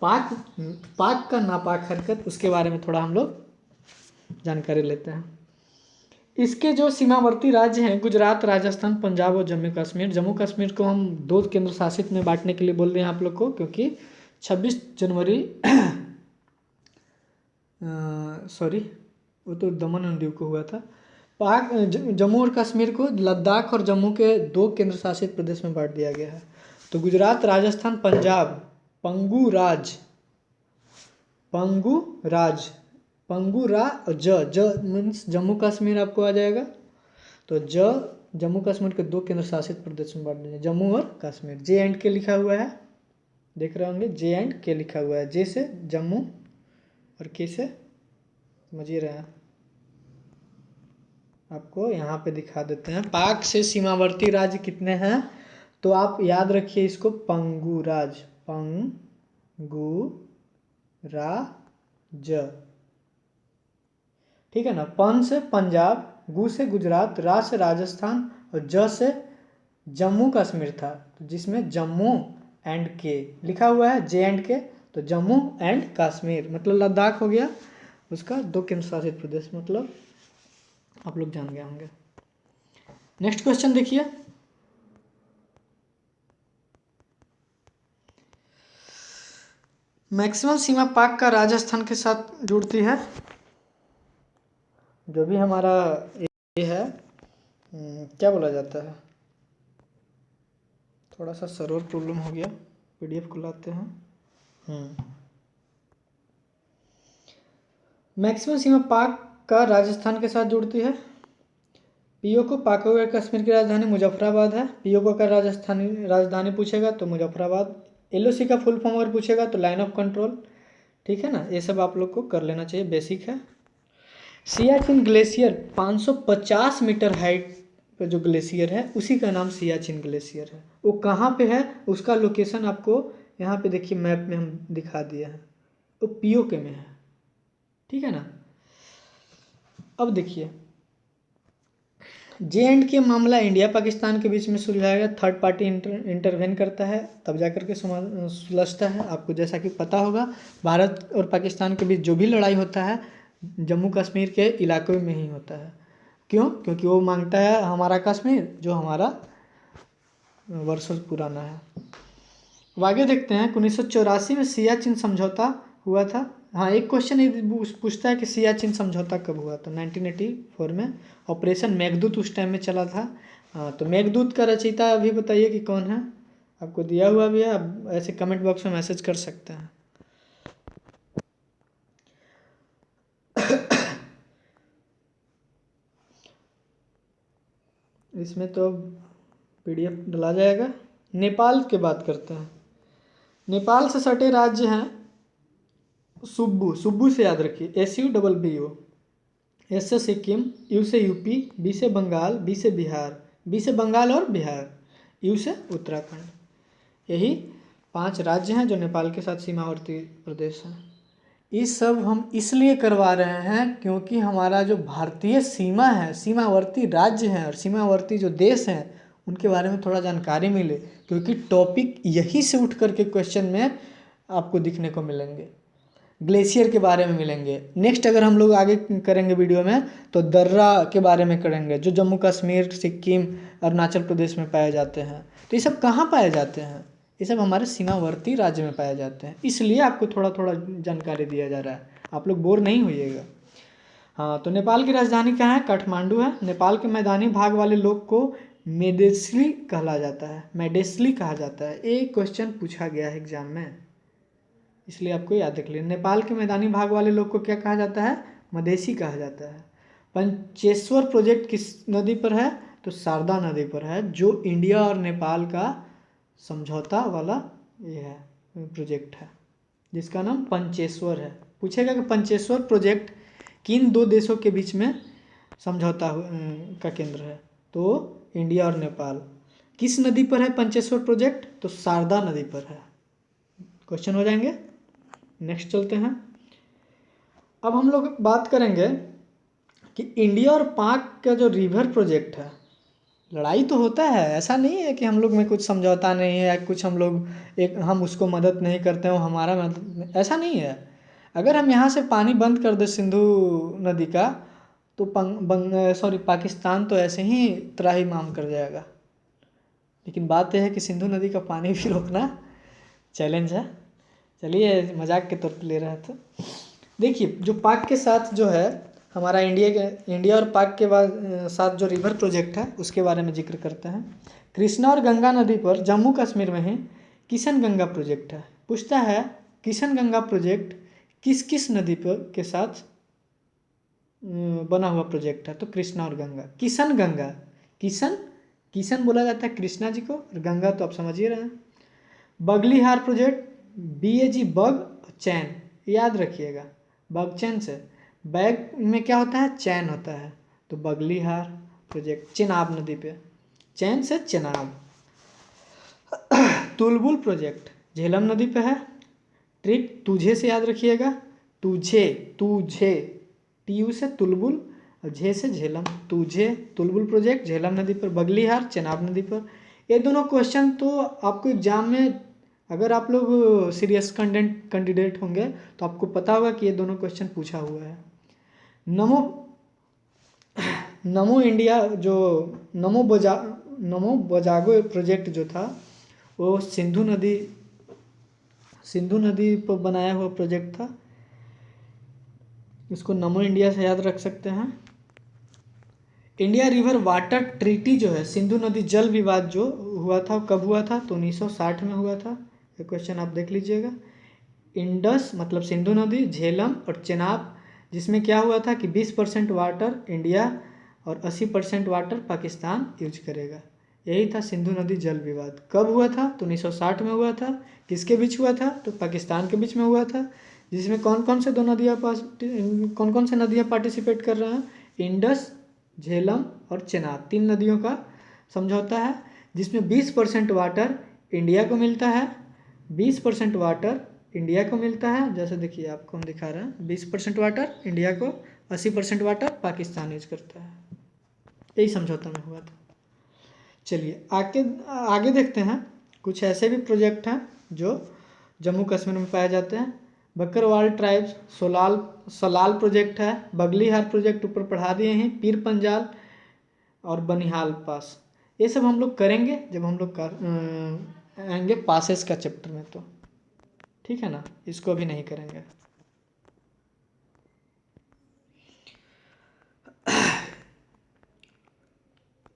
पाक का नापाक हरकत, उसके बारे में थोड़ा हम लोग जानकारी लेते हैं। इसके जो सीमावर्ती राज्य हैं, गुजरात, राजस्थान, पंजाब और जम्मू कश्मीर। जम्मू कश्मीर को हम 2 केंद्र शासित में बांटने के लिए बोल रहे हैं आप लोग को, क्योंकि 26 जनवरी सॉरी वो तो दमन और दीव को हुआ था। जम्मू और कश्मीर को लद्दाख और जम्मू के 2 केंद्र शासित प्रदेश में बांट दिया गया है। तो गुजरात, राजस्थान, पंजाब, पंगू रा और ज मीन्स जम्मू कश्मीर आपको आ जाएगा। तो जम्मू कश्मीर के 2 केंद्र शासित प्रदेश में बांट दिए, जम्मू और कश्मीर। J&K लिखा हुआ है, देख रहे होंगे, J&K लिखा हुआ है। J से जम्मू और K से, समझिए रहे हैं, आपको यहाँ पे दिखा देते हैं। पाक से सीमावर्ती राज्य कितने हैं, तो आप याद रखिए इसको, पंगू ज, ठीक है ना। पन से पंजाब, गु से गुजरात, रा से राजस्थान और ज से जम्मू कश्मीर था, तो जिसमें जम्मू एंड के लिखा हुआ है, जे एंड के, तो जम्मू एंड कश्मीर मतलब लद्दाख हो गया उसका 2 केंद्र शासित प्रदेश, मतलब आप लोग जान गए होंगे। नेक्स्ट क्वेश्चन देखिए, मैक्सिमम सीमा पाक का राजस्थान के साथ जुड़ती है। जो भी हमारा ये है क्या बोला जाता है, थोड़ा सा सर्वर प्रॉब्लम हो गया, पीडीएफ को लाते हैं। मैक्सिमम सीमा पाक का राजस्थान के साथ जुड़ती है। पीओके पाक कश्मीर की राजधानी मुजफ्फराबाद है। पीओके का राजधानी पूछेगा तो मुजफ्फराबाद। एलओसी का फुल फॉर्म अगर पूछेगा तो लाइन ऑफ कंट्रोल, ठीक है ना। ये सब आप लोग को कर लेना चाहिए, बेसिक है। सियाचिन ग्लेशियर 550 मीटर हाइट पर जो ग्लेशियर है उसी का नाम सियाचिन ग्लेशियर है। वो कहाँ पे है उसका लोकेशन आपको यहाँ पे देखिए मैप में हम दिखा दिए हैं, वो पीओके में है, ठीक है ना। अब देखिए, जे एंड के मामला इंडिया पाकिस्तान के बीच में सुलझाया गया, थर्ड पार्टी इंटरवेन करता है तब जाकर के सुलझता है। आपको जैसा कि पता होगा, भारत और पाकिस्तान के बीच जो भी लड़ाई होता है जम्मू कश्मीर के इलाके में ही होता है। क्यों? क्योंकि वो मांगता है हमारा कश्मीर जो हमारा वर्षों पुराना है। अब आगे देखते हैं, 1984 में सियाचिन समझौता हुआ था। हाँ, एक क्वेश्चन पूछता है कि सियाचिन समझौता कब हुआ, तो 1984 में। ऑपरेशन मेघदूत उस टाइम में चला था। हाँ, तो मेघदूत का रचयिता अभी बताइए कि कौन है, आपको दिया हुआ भी है, आप ऐसे कमेंट बॉक्स में मैसेज कर सकते हैं। इसमें तो पीडीएफ डला जाएगा। नेपाल की बात करते हैं। नेपाल से सटे राज्य हैं सुब्बू, सुब्बू से याद रखिए, SUBBU। एस से सिक्किम, यू से यूपी, बी से बंगाल, बी से बिहार, बी से बंगाल और बिहार, यू से उत्तराखंड। यही 5 राज्य हैं जो नेपाल के साथ सीमावर्ती प्रदेश हैं। ये सब हम इसलिए करवा रहे हैं क्योंकि हमारा जो भारतीय सीमा है, सीमावर्ती राज्य हैं और सीमावर्ती जो देश हैं उनके बारे में थोड़ा जानकारी मिले, क्योंकि टॉपिक यही से उठ करके क्वेश्चन में आपको दिखने को मिलेंगे। ग्लेशियर के बारे में मिलेंगे। नेक्स्ट अगर हम लोग आगे करेंगे वीडियो में तो दर्रा के बारे में करेंगे, जो जम्मू कश्मीर, सिक्किम, अरुणाचल प्रदेश में पाए जाते हैं। तो ये सब कहाँ पाए जाते हैं? ये सब हमारे सीमावर्ती राज्य में पाए जाते हैं, इसलिए आपको थोड़ा थोड़ा जानकारी दिया जा रहा है, आप लोग बोर नहीं होइएगा। हाँ, तो नेपाल की राजधानी कहाँ है? काठमांडू है। नेपाल के मैदानी भाग वाले लोग को मेडेसली कहला जाता है, मेडेसली कहा जाता है। एक क्वेश्चन पूछा गया है एग्जाम में, इसलिए आपको याद रख लेना। नेपाल के मैदानी भाग वाले लोग को क्या कहा जाता है? मधेसी कहा जाता है। पंचेश्वर प्रोजेक्ट किस नदी पर है? तो शारदा नदी पर है, जो इंडिया और नेपाल का समझौता वाला ये है प्रोजेक्ट है, जिसका नाम पंचेश्वर है। पूछेगा कि पंचेश्वर प्रोजेक्ट किन 2 देशों के बीच में समझौता का केंद्र है? तो इंडिया और नेपाल। किस नदी पर है पंचेश्वर प्रोजेक्ट? तो शारदा नदी पर है। क्वेश्चन हो जाएंगे। नेक्स्ट चलते हैं। अब हम लोग बात करेंगे कि इंडिया और पाक का जो रिवर प्रोजेक्ट है, लड़ाई तो होता है, ऐसा नहीं है कि हम लोग में कुछ समझौता नहीं है या कुछ हम लोग हम उसको मदद नहीं करते हो, हमारा मदद, ऐसा नहीं है। अगर हम यहाँ से पानी बंद कर दे सिंधु नदी का तो पाकिस्तान तो ऐसे ही त्राहिमाम कर जाएगा। लेकिन बात यह है कि सिंधु नदी का पानी भी रोकना चैलेंज है। चलिए, मजाक के तौर पे ले रहा था। देखिए, जो पाक के साथ जो है हमारा इंडिया और पाक के साथ जो रिवर प्रोजेक्ट है उसके बारे में जिक्र करते हैं। कृष्णा और गंगा नदी पर जम्मू कश्मीर में ही किशन गंगा प्रोजेक्ट है। पूछता है किशन गंगा प्रोजेक्ट किस किस नदी पर के साथ बना हुआ प्रोजेक्ट है? तो कृष्णा और गंगा। किशन गंगा, किशन बोला जाता है कृष्णा जी को, और गंगा तो आप समझ ही रहे हैं। बगलीहार प्रोजेक्ट, BAG बग, चैन, याद रखिएगा, बग चैन से बैग में क्या होता है? चैन होता है। तो बगलीहार प्रोजेक्ट चेनाब नदी पे, चैन से चेनाब। तुलबुल प्रोजेक्ट झेलम नदी पे है। ट्रिक तुझे से याद रखिएगा, तुझे, तुझे, टीयू से तुलबुल और झे से झेलम, तुझे, तुलबुल प्रोजेक्ट, झेलम नदी पर, बगलीहार, चेनाब नदी पर। ये दोनों क्वेश्चन तो आपको एग्जाम में, अगर आप लोग सीरियस कैंडिडेट होंगे तो आपको पता होगा कि ये दोनों क्वेश्चन पूछा हुआ है। नमो नमो इंडिया जो नमो बजागो प्रोजेक्ट जो था वो सिंधु नदी पर बनाया हुआ प्रोजेक्ट था। इसको नमो इंडिया से याद रख सकते हैं। इंडिया रिवर वाटर ट्रीटी जो है, सिंधु नदी जल विवाद जो हुआ था, कब हुआ था? तो 1960 में हुआ था। ये क्वेश्चन आप देख लीजिएगा। इंडस मतलब सिंधु नदी, झेलम और चेनाब, जिसमें क्या हुआ था कि 20% वाटर इंडिया और 80% वाटर पाकिस्तान यूज करेगा। यही था सिंधु नदी जल विवाद। कब हुआ था? तो 1960 में हुआ था। किसके बीच हुआ था? तो पाकिस्तान के बीच में हुआ था। जिसमें कौन कौन से नदियाँ पार्टिसिपेट कर रहे हैं? इंडस, झेलम और चेनाब, 3 नदियों का समझौता है, जिसमें 20% वाटर इंडिया को मिलता है। 20% वाटर इंडिया को मिलता है, जैसे देखिए आपको हम दिखा रहे हैं, 20% वाटर इंडिया को, 80% वाटर पाकिस्तान यूज करता है। यही समझौता में हुआ था। चलिए आगे देखते हैं। कुछ ऐसे भी प्रोजेक्ट हैं जो जम्मू कश्मीर में पाए जाते हैं। बकरवाल ट्राइब्स, सलाल प्रोजेक्ट है, बगलीहार प्रोजेक्ट ऊपर पढ़ा दिए हैं, पीर पंजाल और बनिहाल पास। ये सब हम लोग करेंगे जब हम लोग आएंगे पासेस का चैप्टर में, तो ठीक है ना, इसको अभी नहीं करेंगे।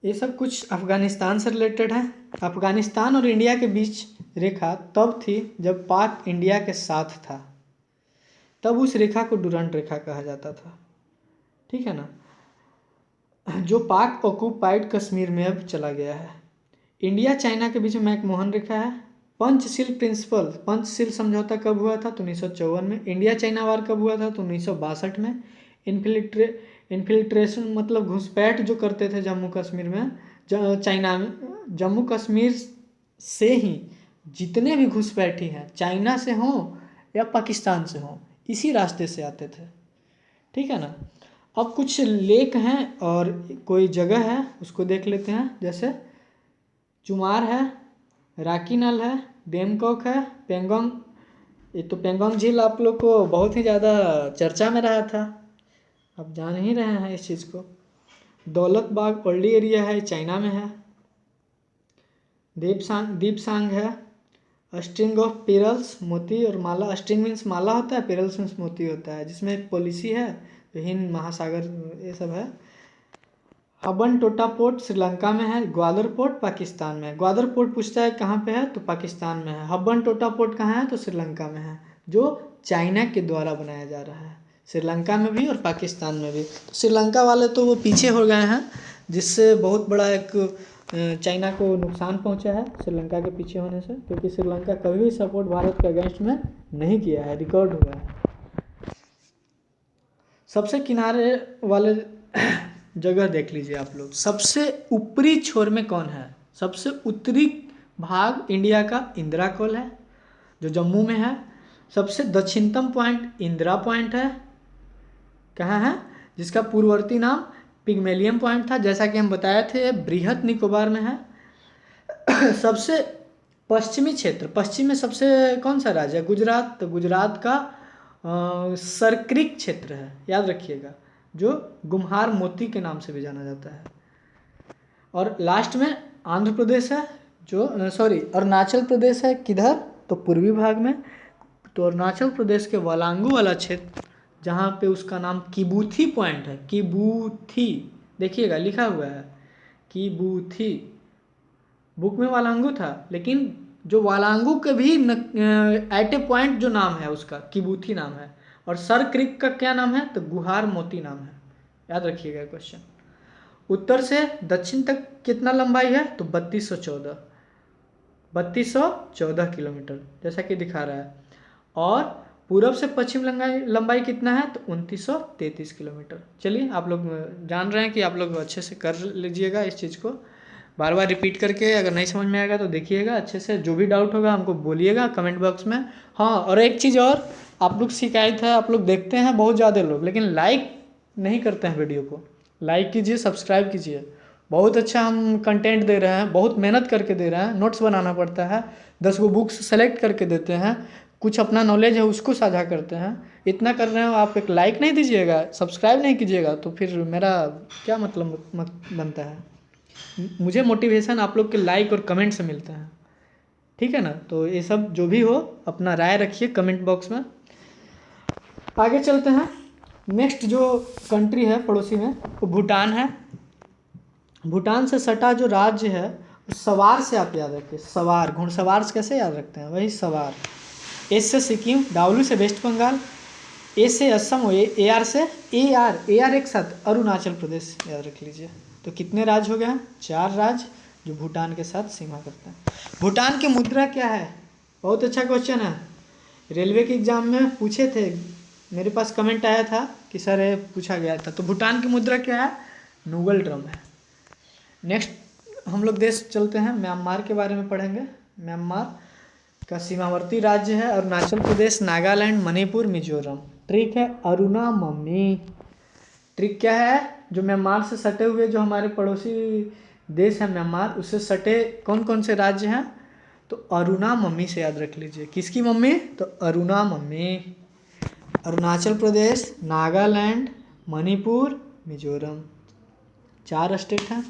ये सब कुछ अफगानिस्तान से रिलेटेड है। अफगानिस्तान और इंडिया के बीच रेखा तब थी जब पाक इंडिया के साथ था, तब उस रेखा को डुरंड रेखा कहा जाता था। ठीक है ना, जो पाक ऑक्युपाइड कश्मीर में अब चला गया है। इंडिया चाइना के बीच में मैकमोहन रेखा है। पंचशील प्रिंसिपल, पंचशील समझौता कब हुआ था? तो 1954 में। इंडिया चाइना वार कब हुआ था? तो 1962 में। इन्फिल्ट्रेशन मतलब घुसपैठ जो करते थे जम्मू कश्मीर में, चाइना में, जम्मू कश्मीर से ही जितने भी घुसपैठी हैं, चाइना से हों या पाकिस्तान से हों, इसी रास्ते से आते थे। ठीक है ना। अब कुछ लेक हैं और कोई जगह है, उसको देख लेते हैं। जैसे चुमार है, राकीनल है, बेमकॉक है, पेंगोंग। ये तो पेंगोंग झील आप लोग को बहुत ही ज़्यादा चर्चा में रहा था, आप जान ही रहे हैं इस चीज़ को। दौलत बाग ओल्डी एरिया है, चाइना में है। दीपसांग है। स्ट्रिंग ऑफ पेरल्स, मोती और माला। स्ट्रिंग मीन्स माला होता है, पेरल्स मीन्स मोती होता है, जिसमें एक पॉलिसी है, हिंद महासागर ये सब है। हबन टोटा पोर्ट श्रीलंका में है। ग्वादर पोर्ट पाकिस्तान में है। ग्वादर पोर्ट पूछता है कहाँ पे है, तो पाकिस्तान में है। हबन टोटा पोर्ट कहाँ है, तो श्रीलंका में है, जो चाइना के द्वारा बनाया जा रहा है, श्रीलंका में भी और पाकिस्तान में भी। तो श्रीलंका वाले तो वो पीछे हो गए हैं, जिससे बहुत बड़ा एक चाइना को नुकसान पहुंचा है श्रीलंका के पीछे होने से, क्योंकि श्रीलंका कभी भी सपोर्ट भारत के अगेंस्ट में नहीं किया है, रिकॉर्ड हुआ है। सबसे किनारे वाले जगह देख लीजिए आप लोग। सबसे ऊपरी छोर में कौन है? सबसे उत्तरी भाग इंडिया का इंदिरा कोल है, जो जम्मू में है। सबसे दक्षिणतम पॉइंट इंदिरा पॉइंट है, कहाँ है, जिसका पूर्ववर्ती नाम पिग्मेलियन पॉइंट था, जैसा कि हम बताए थे, बृहद निकोबार में है। सबसे पश्चिमी क्षेत्र, पश्चिम में सबसे कौन सा राज्य है? गुजरात। तो गुजरात का सरक्रिक क्षेत्र है, याद रखिएगा, जो गुम्हार मोती के नाम से भी जाना जाता है। और लास्ट में आंध्र प्रदेश है, जो अरुणाचल प्रदेश है। किधर? तो पूर्वी भाग में। तो अरुणाचल प्रदेश के वालांगू वाला क्षेत्र, जहाँ पे उसका नाम किबूथी पॉइंट है, किबूथी, देखिएगा लिखा हुआ है किबूथी। बुक में वालांगू था, लेकिन जो वालांगू के भी एट ए पॉइंट जो नाम है उसका किबूथी नाम है। और सर क्रिक का क्या नाम है? तो गुहार मोती नाम है, याद रखिएगा क्वेश्चन। उत्तर से दक्षिण तक कितना लंबाई है? तो 3214 किलोमीटर, जैसा कि दिखा रहा है। और पूरब से पश्चिम लंबाई कितना है? तो 2933 किलोमीटर। चलिए, आप लोग जान रहे हैं कि आप लोग अच्छे से कर लीजिएगा इस चीज़ को। बार बार रिपीट करके, अगर नहीं समझ में आएगा तो देखिएगा अच्छे से, जो भी डाउट होगा हमको बोलिएगा कमेंट बॉक्स में। हाँ, और एक चीज़ और, आप लोग शिकायत है, आप लोग देखते हैं बहुत ज़्यादा लोग, लेकिन लाइक नहीं करते हैं वीडियो को। लाइक कीजिए, सब्सक्राइब कीजिए। बहुत अच्छा हम कंटेंट दे रहे हैं, बहुत मेहनत करके दे रहे हैं, नोट्स बनाना पड़ता है, 10 गो बुक्स सेलेक्ट करके देते हैं, कुछ अपना नॉलेज है उसको साझा करते हैं। इतना कर रहे हो, आप एक लाइक नहीं दीजिएगा, सब्सक्राइब नहीं कीजिएगा, तो फिर मेरा क्या मतलब बनता है। मुझे मोटिवेशन आप लोग के लाइक और कमेंट से मिलता है, ठीक है ना। तो ये सब जो भी हो, अपना राय रखिए कमेंट बॉक्स में। आगे चलते हैं। नेक्स्ट जो कंट्री है पड़ोसी में, वो भूटान है। भूटान से सटा जो राज्य है, सवार से आप याद रखिए, सवार, घुड़सवार से कैसे याद रखते हैं, वही सवार। एस से सिक्किम, डब्ल्यू से वेस्ट बंगाल, ए से असम, और ए आर से ए आर एक साथ अरुणाचल प्रदेश याद रख लीजिए। तो कितने राज्य हो गए हैं, 4 राज्य जो भूटान के साथ सीमा करते हैं। भूटान की मुद्रा क्या है, बहुत अच्छा क्वेश्चन है, रेलवे के एग्जाम में पूछे थे, मेरे पास कमेंट आया था कि सर ये पूछा गया था। तो भूटान की मुद्रा क्या है, नूगल ड्रम है। नेक्स्ट हम लोग देश चलते हैं, म्यांमार के बारे में पढ़ेंगे। म्यांमार का सीमावर्ती राज्य है अरुणाचल प्रदेश, नागालैंड, मणिपुर, मिजोरम। ट्रिक है अरुणा मम्मी। ट्रिक क्या है, जो म्यांमार से सटे हुए जो हमारे पड़ोसी देश है म्यांमार, उससे सटे कौन कौन से राज्य हैं, तो अरुणा मम्मी से याद रख लीजिए। किसकी मम्मी, तो अरुणा मम्मी। अरुणाचल प्रदेश, नागालैंड, मणिपुर, मिजोरम, 4 स्टेट हैं।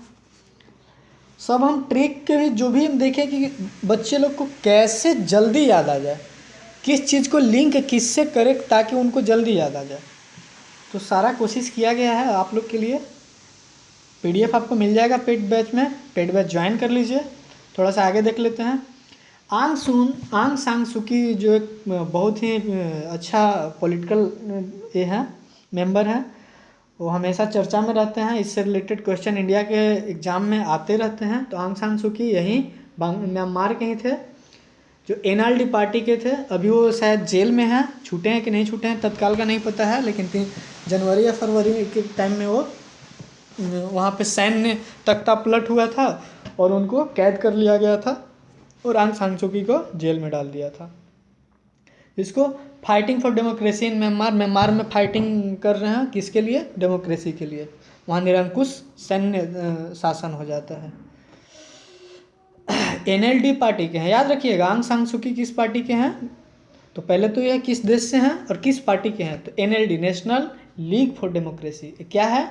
सब हम ट्रिक के भी जो भी हम देखें कि बच्चे लोग को कैसे जल्दी याद आ जाए, किस चीज़ को लिंक किससे करें ताकि उनको जल्दी याद आ जाए, तो सारा कोशिश किया गया है आप लोग के लिए। पीडीएफ आपको मिल जाएगा पेड बैच में, पेड बैच ज्वाइन कर लीजिए। थोड़ा सा आगे देख लेते हैं। आंग सांग सुकी जो एक बहुत ही अच्छा पॉलिटिकल ये है, मेंबर हैं, वो हमेशा चर्चा में रहते हैं, इससे रिलेटेड क्वेश्चन इंडिया के एग्ज़ाम में आते रहते हैं। तो आंग सान सू की यहीं म्यांमार के ही थे, जो एनएलडी पार्टी के थे। अभी वो शायद जेल में हैं, छूटे हैं कि नहीं छूटे हैं तत्काल का नहीं पता है, लेकिन 3 जनवरी या फरवरी के टाइम में वो वहाँ पे सैन्य तख्ता पलट हुआ था और उनको कैद कर लिया गया था और आंग सान सू की को जेल में डाल दिया था। इसको fighting for democracy in Myanmar, Myanmar में फाइटिंग कर रहे हैं किसके लिए, डेमोक्रेसी के लिए। वहाँ निरंकुश सैन्य शासन हो जाता है। एनएलडी पार्टी के हैं, याद रखिएगा आंग सान सू की किस पार्टी के हैं। तो पहले तो यह किस देश से हैं और किस पार्टी के हैं, तो NLD, national league for democracy. क्या है,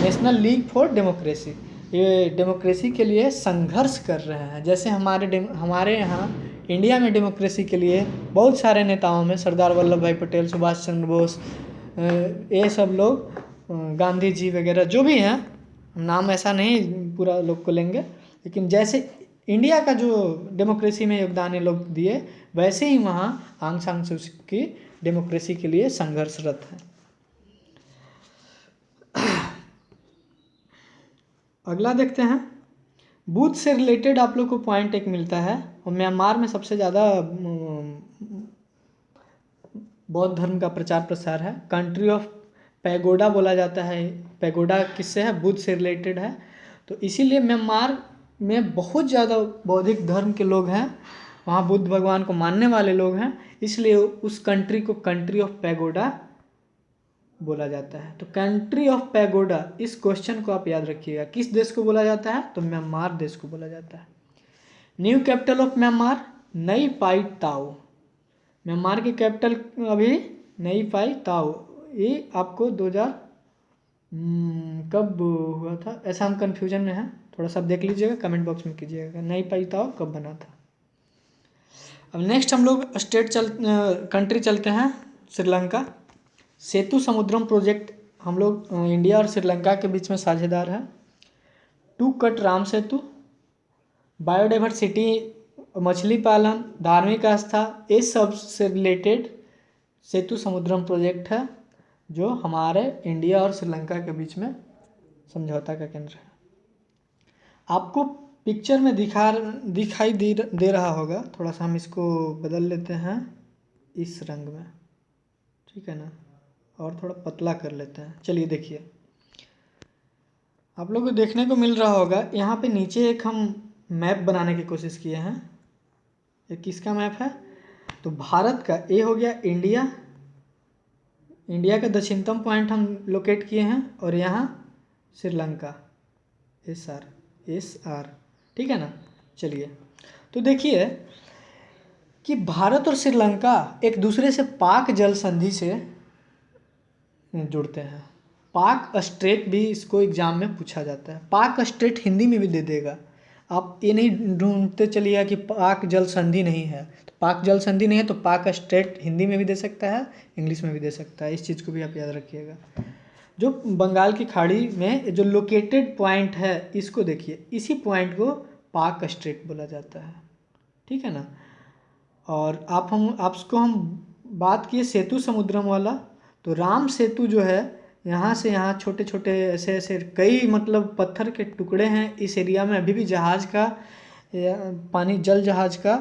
नेशनल लीग फॉर डेमोक्रेसी। ये डेमोक्रेसी के लिए संघर्ष कर रहे हैं। जैसे हमारे यहाँ इंडिया में डेमोक्रेसी के लिए बहुत सारे नेताओं में सरदार वल्लभ भाई पटेल, सुभाष चंद्र बोस, ये सब लोग, गांधी जी वगैरह जो भी हैं, नाम ऐसा नहीं पूरा लोग को लेंगे, लेकिन जैसे इंडिया का जो डेमोक्रेसी में योगदान ये लोग दिए, वैसे ही वहाँ आंग सान सू की डेमोक्रेसी के लिए संघर्षरत है। अगला देखते हैं। बुद्ध से रिलेटेड आप लोग को पॉइंट एक मिलता है, और म्यांमार में सबसे ज़्यादा बौद्ध धर्म का प्रचार प्रसार है। कंट्री ऑफ पैगोडा बोला जाता है। पैगोडा किससे है, बुद्ध से रिलेटेड है। तो इसीलिए म्यांमार में बहुत ज़्यादा बौद्धिक धर्म के लोग हैं, वहाँ बुद्ध भगवान को मानने वाले लोग हैं, इसलिए उस कंट्री को कंट्री ऑफ पैगोडा बोला जाता है। तो कंट्री ऑफ पैगोडा, इस क्वेश्चन को आप याद रखिएगा, किस देश को बोला जाता है, तो म्यांमार देश को बोला जाता है। न्यू कैपिटल ऑफ म्यांमार, नई पाई ताओ। म्यांमार की कैपिटल अभी नई पाई ताओ। ये आपको 2000 कब हुआ था, ऐसा हम कंफ्यूजन में हैं, थोड़ा सा देख लीजिएगा, कमेंट बॉक्स में कीजिएगा नई पाई ताओ कब बना था। अब नेक्स्ट हम लोग कंट्री चलते हैं, श्रीलंका। सेतु समुद्रम प्रोजेक्ट हम लोग इंडिया और श्रीलंका के बीच में साझेदार है। To cut Ram Setu, biodiversity, मछली पालन, धार्मिक आस्था, ये सब से रिलेटेड सेतु समुद्रम प्रोजेक्ट है, जो हमारे इंडिया और श्रीलंका के बीच में समझौता का केंद्र है। आपको पिक्चर में दिखाई दे रहा होगा, थोड़ा सा हम इसको बदल लेते हैं इस रंग में, ठीक है ना, और थोड़ा पतला कर लेते हैं। चलिए देखिए, आप लोगों को देखने को मिल रहा होगा यहाँ पे नीचे एक हम मैप बनाने की कोशिश किए हैं। ये किसका मैप है? तो भारत का ये हो गया इंडिया। इंडिया का दक्षिणतम पॉइंट हम लोकेट किए हैं और यहाँ श्रीलंका एस आर, ठीक है ना। चलिए, तो देखिए कि भारत और श्रीलंका एक दूसरे से पाक जल संधि से जुड़ते हैं। पाक स्ट्रेट भी इसको एग्जाम में पूछा जाता है। पाक स्ट्रेट हिंदी में भी दे देगा, आप ये नहीं ढूंढते चलिएगा कि पाक जल संधि नहीं है। तो पाक जल संधि नहीं है तो पाक स्ट्रेट हिंदी में भी दे सकता है, इंग्लिश में भी दे सकता है। इस चीज़ को भी आप याद रखिएगा। जो बंगाल की खाड़ी में जो लोकेटेड पॉइंट है इसको देखिए, इसी पॉइंट को पाक स्ट्रेट बोला जाता है, ठीक है ना। और आपको हम बात किए सेतु समुद्रम वाला, तो राम सेतु जो है यहाँ से यहाँ छोटे छोटे ऐसे ऐसे कई मतलब पत्थर के टुकड़े हैं। इस एरिया में अभी भी जहाज़ का पानी जल जहाज़ का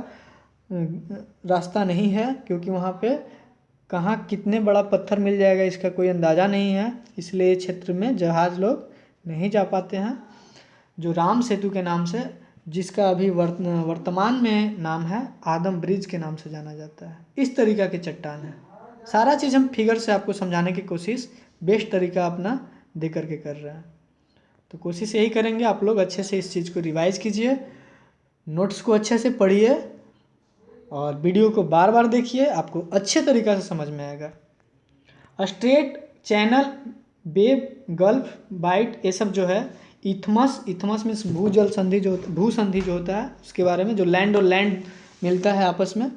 रास्ता नहीं है, क्योंकि वहाँ पे कहाँ कितने बड़ा पत्थर मिल जाएगा इसका कोई अंदाज़ा नहीं है, इसलिए क्षेत्र में जहाज़ लोग नहीं जा पाते हैं। जो राम सेतु के नाम से, जिसका अभी वर्तमान में नाम है आदम ब्रिज के नाम से जाना जाता है, इस तरीक़ा की चट्टान है। सारा चीज़ हम फिगर से आपको समझाने की कोशिश बेस्ट तरीका अपना दे करके कर रहे हैं। तो कोशिश यही करेंगे आप लोग अच्छे से इस चीज़ को रिवाइज़ कीजिए, नोट्स को अच्छे से पढ़िए और वीडियो को बार बार देखिए, आपको अच्छे तरीक़ा से समझ में आएगा। स्ट्रेट, चैनल, बे, गल्फ, बाइट, ये सब जो है इथमस मीन्स भूजल संधि भू संधि जो होता है उसके बारे में, जो लैंड और लैंड मिलता है आपस में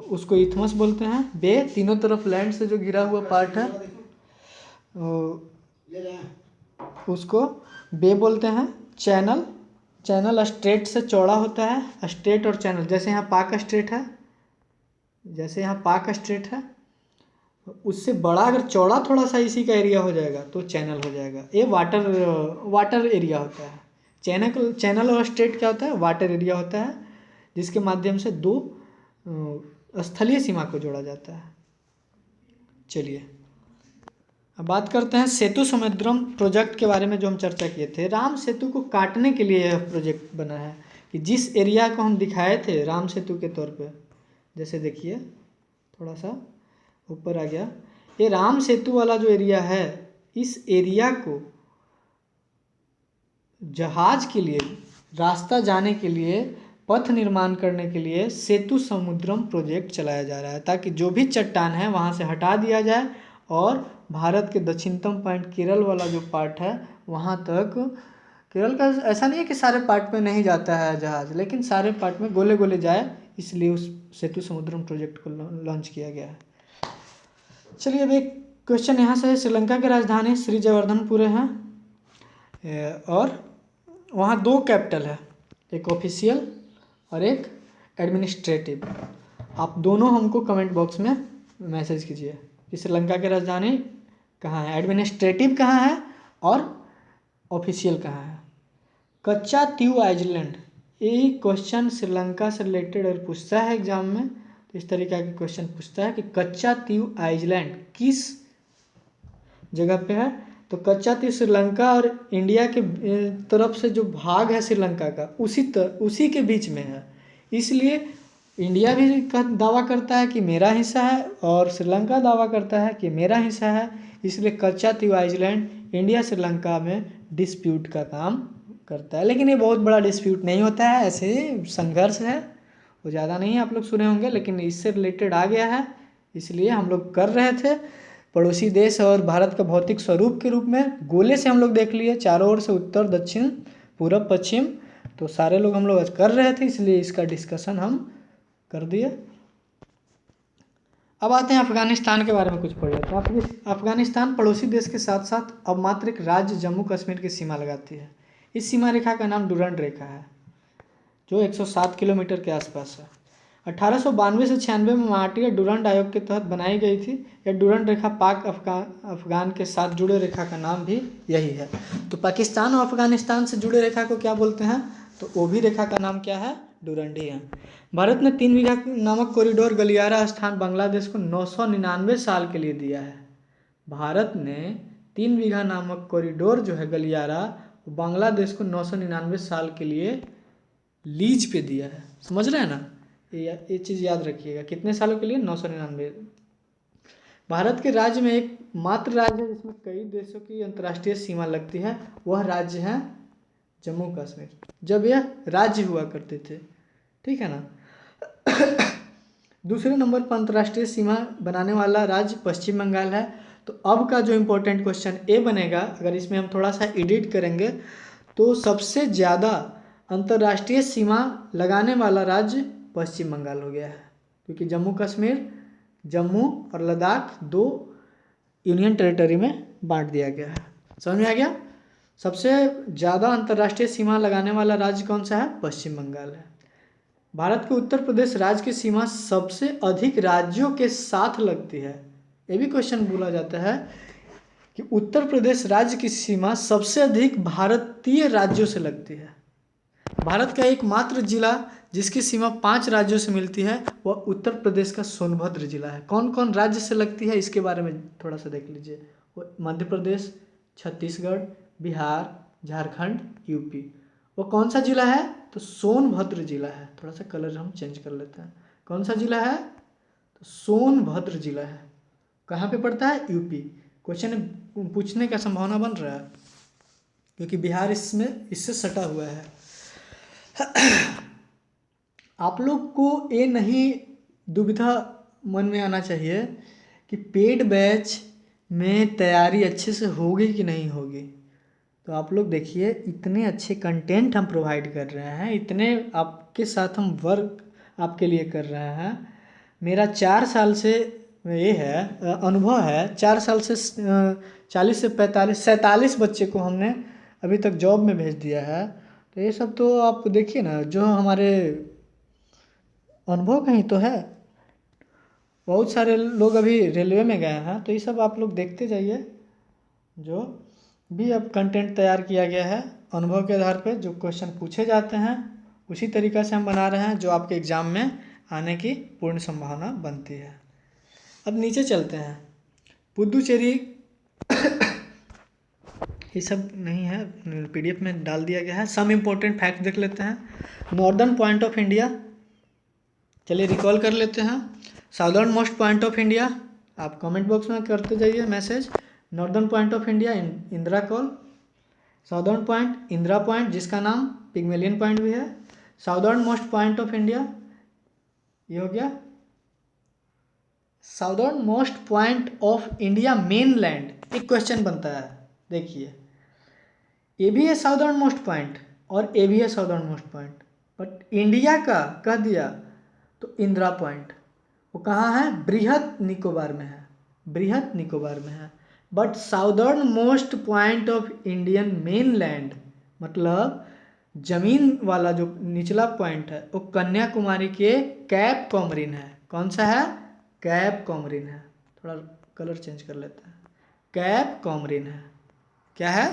उसको इथमस बोलते हैं। बे, तीनों तरफ लैंड से जो घिरा हुआ पार्ट है उसको बे बोलते हैं। चैनल स्ट्रेट से चौड़ा होता है। स्ट्रेट और चैनल, जैसे यहाँ पाक स्ट्रेट है, उससे बड़ा अगर चौड़ा थोड़ा सा इसी का एरिया हो जाएगा तो चैनल हो जाएगा। ये वाटर एरिया होता है। चैनल और स्ट्रेट क्या होता है? वाटर एरिया होता है, जिसके माध्यम से दो स्थलीय सीमा को जोड़ा जाता है। चलिए अब बात करते हैं सेतु समुद्रम प्रोजेक्ट के बारे में, जो हम चर्चा किए थे। राम सेतु को काटने के लिए यह प्रोजेक्ट बना है कि जिस एरिया को हम दिखाए थे राम सेतु के तौर पे, जैसे देखिए थोड़ा सा ऊपर आ गया, ये राम सेतु वाला जो एरिया है, इस एरिया को जहाज के लिए रास्ता जाने के लिए, पथ निर्माण करने के लिए सेतु समुद्रम प्रोजेक्ट चलाया जा रहा है, ताकि जो भी चट्टान है वहाँ से हटा दिया जाए और भारत के दक्षिणतम पॉइंट केरल वाला जो पार्ट है वहाँ तक, केरल का ऐसा नहीं है कि सारे पार्ट में नहीं जाता है जहाज़, लेकिन सारे पार्ट में गोले गोले जाए, इसलिए उस सेतु समुद्रम प्रोजेक्ट को लॉन्च किया गया है। चलिए अब एक क्वेश्चन यहाँ से है। श्रीलंका की राजधानी श्री जयवर्धनपुर है और वहाँ दो कैपिटल है, एक ऑफिशियल और एक एडमिनिस्ट्रेटिव। आप दोनों हमको कमेंट बॉक्स में मैसेज कीजिए कि श्रीलंका की राजधानी कहाँ है, एडमिनिस्ट्रेटिव कहाँ है और ऑफिशियल कहाँ है। कच्चा तीव आइलैंड, ये क्वेश्चन श्रीलंका से रिलेटेड अगर पूछता है एग्जाम में तो इस तरीके के क्वेश्चन पूछता है कि कच्चा तीव आइलैंड किस जगह पे है। तो कच्चा तीव श्रीलंका और इंडिया के तरफ से जो भाग है श्रीलंका का, उसी के बीच में है, इसलिए इंडिया भी दावा करता है कि मेरा हिस्सा है और श्रीलंका दावा करता है कि मेरा हिस्सा है, इसलिए कच्चा तीव आइलैंड इंडिया श्रीलंका में डिस्प्यूट का काम करता है। लेकिन ये बहुत बड़ा डिस्प्यूट नहीं होता है, ऐसे संघर्ष है, वो ज़्यादा नहीं है, आप लोग सुने होंगे, लेकिन इससे रिलेटेड आ गया है, इसलिए हम लोग कर रहे थे। पड़ोसी देश और भारत का भौतिक स्वरूप के रूप में गोले से हम लोग देख लिए, चारों ओर से उत्तर दक्षिण पूरब पश्चिम, तो सारे लोग हम लोग कर रहे थे, इसलिए इसका डिस्कशन हम कर दिए। अब आते हैं अफगानिस्तान के बारे में कुछ पढ़ लेते हैं। अफगानिस्तान पड़ोसी देश के साथ साथ अब मात्र एक राज्य जम्मू कश्मीर की सीमा लगाती है। इस सीमा रेखा का नाम डुरंड रेखा है, जो 107 किलोमीटर के आसपास है। 1892 से 96 में मार्टिया डुरंड आयोग के तहत बनाई गई थी। यह डुरंड रेखा पाक अफगान के साथ जुड़े रेखा का नाम भी यही है। तो पाकिस्तान और अफगानिस्तान से जुड़े रेखा को क्या बोलते हैं? तो वो भी रेखा का नाम क्या है? डुरंड ही है। भारत ने 3 बीघा नामक कॉरिडोर गलियारा स्थान बांग्लादेश को 999 साल के लिए दिया है। भारत ने 3 बीघा नामक कॉरिडोर जो है गलियारा, वो बांग्लादेश को 999 साल के लिए लीज पे दिया है। समझ रहे हैं ना, ये चीज़ याद रखिएगा। कितने सालों के लिए? 999। भारत के राज्य में एक मात्र राज्य है जिसमें कई देशों की अंतर्राष्ट्रीय सीमा लगती है, वह राज्य है जम्मू कश्मीर, जब यह राज्य हुआ करते थे। ठीक है ना। दूसरे नंबर पर अंतर्राष्ट्रीय सीमा बनाने वाला राज्य पश्चिम बंगाल है। तो अब का जो इम्पोर्टेंट क्वेश्चन ए बनेगा, अगर इसमें हम थोड़ा सा एडिट करेंगे तो सबसे ज़्यादा अंतर्राष्ट्रीय सीमा लगाने वाला राज्य पश्चिम बंगाल हो गया है, क्योंकि जम्मू कश्मीर, जम्मू और लद्दाख 2 यूनियन टेरिटरी में बांट दिया गया है। समझ में आ गया? सबसे ज़्यादा अंतर्राष्ट्रीय सीमा लगाने वाला राज्य कौन सा है? पश्चिम बंगाल है। भारत के उत्तर प्रदेश राज्य की सीमा सबसे अधिक राज्यों के साथ लगती है। ये भी क्वेश्चन बोला जाता है कि उत्तर प्रदेश राज्य की सीमा सबसे अधिक भारतीय राज्यों से लगती है। भारत का एकमात्र जिला जिसकी सीमा 5 राज्यों से मिलती है वह उत्तर प्रदेश का सोनभद्र जिला है। कौन कौन राज्य से लगती है इसके बारे में थोड़ा सा देख लीजिए। मध्य प्रदेश, छत्तीसगढ़, बिहार, झारखंड, यूपी। वो कौन सा जिला है? तो सोनभद्र जिला है। थोड़ा सा कलर हम चेंज कर लेते हैं। कौन सा जिला है? तो सोनभद्र जिला है। कहाँ पे पड़ता है? यूपी। क्वेश्चन पूछने का संभावना बन रहा है क्योंकि बिहार इससे सटा हुआ है। आप लोग को ये नहीं दुविधा मन में आना चाहिए कि पेड बैच में तैयारी अच्छे से होगी कि नहीं होगी। तो आप लोग देखिए, इतने अच्छे कंटेंट हम प्रोवाइड कर रहे हैं, इतने आपके साथ हम वर्क आपके लिए कर रहे हैं। मेरा 4 साल से ये है अनुभव है, 4 साल से 40 से 47 बच्चे को हमने अभी तक जॉब में भेज दिया है। तो ये सब तो आप देखिए ना, जो हमारे अनुभव कहीं तो है। बहुत सारे लोग अभी रेलवे में गए हैं, तो ये सब आप लोग देखते जाइए। जो भी अब कंटेंट तैयार किया गया है अनुभव के आधार पर, जो क्वेश्चन पूछे जाते हैं उसी तरीक़ा से हम बना रहे हैं, जो आपके एग्ज़ाम में आने की पूर्ण संभावना बनती है। अब नीचे चलते हैं। पुदुचेरी ये सब नहीं है, पीडीएफ में डाल दिया गया है। सम इम्पोर्टेंट फैक्ट देख लेते हैं। नॉर्दर्न पॉइंट ऑफ इंडिया, चलिए रिकॉल कर लेते हैं। Southern most point of India, आप कमेंट बॉक्स में करते जाइए message. Northern point of India Indira call. Southern point Indira point, जिसका नाम पिग्मेलियन पॉइंट भी है। Southern most point of India ये हो गया। Southern most point of India mainland, एक क्वेश्चन बनता है, देखिए ये भी है साउदर्न मोस्ट पॉइंट और ये भी है southern most point, but India का कह दिया तो इंदिरा पॉइंट। वो कहाँ है? बृहद निकोबार में है, बृहद निकोबार में है। But southern most point of Indian mainland, मतलब जमीन वाला जो निचला पॉइंट है, वो कन्याकुमारी के कैप कॉमरिन है। कौन सा है? कैप कॉमरिन है। थोड़ा कलर चेंज कर लेते हैं। कैप कॉमरिन है। क्या है?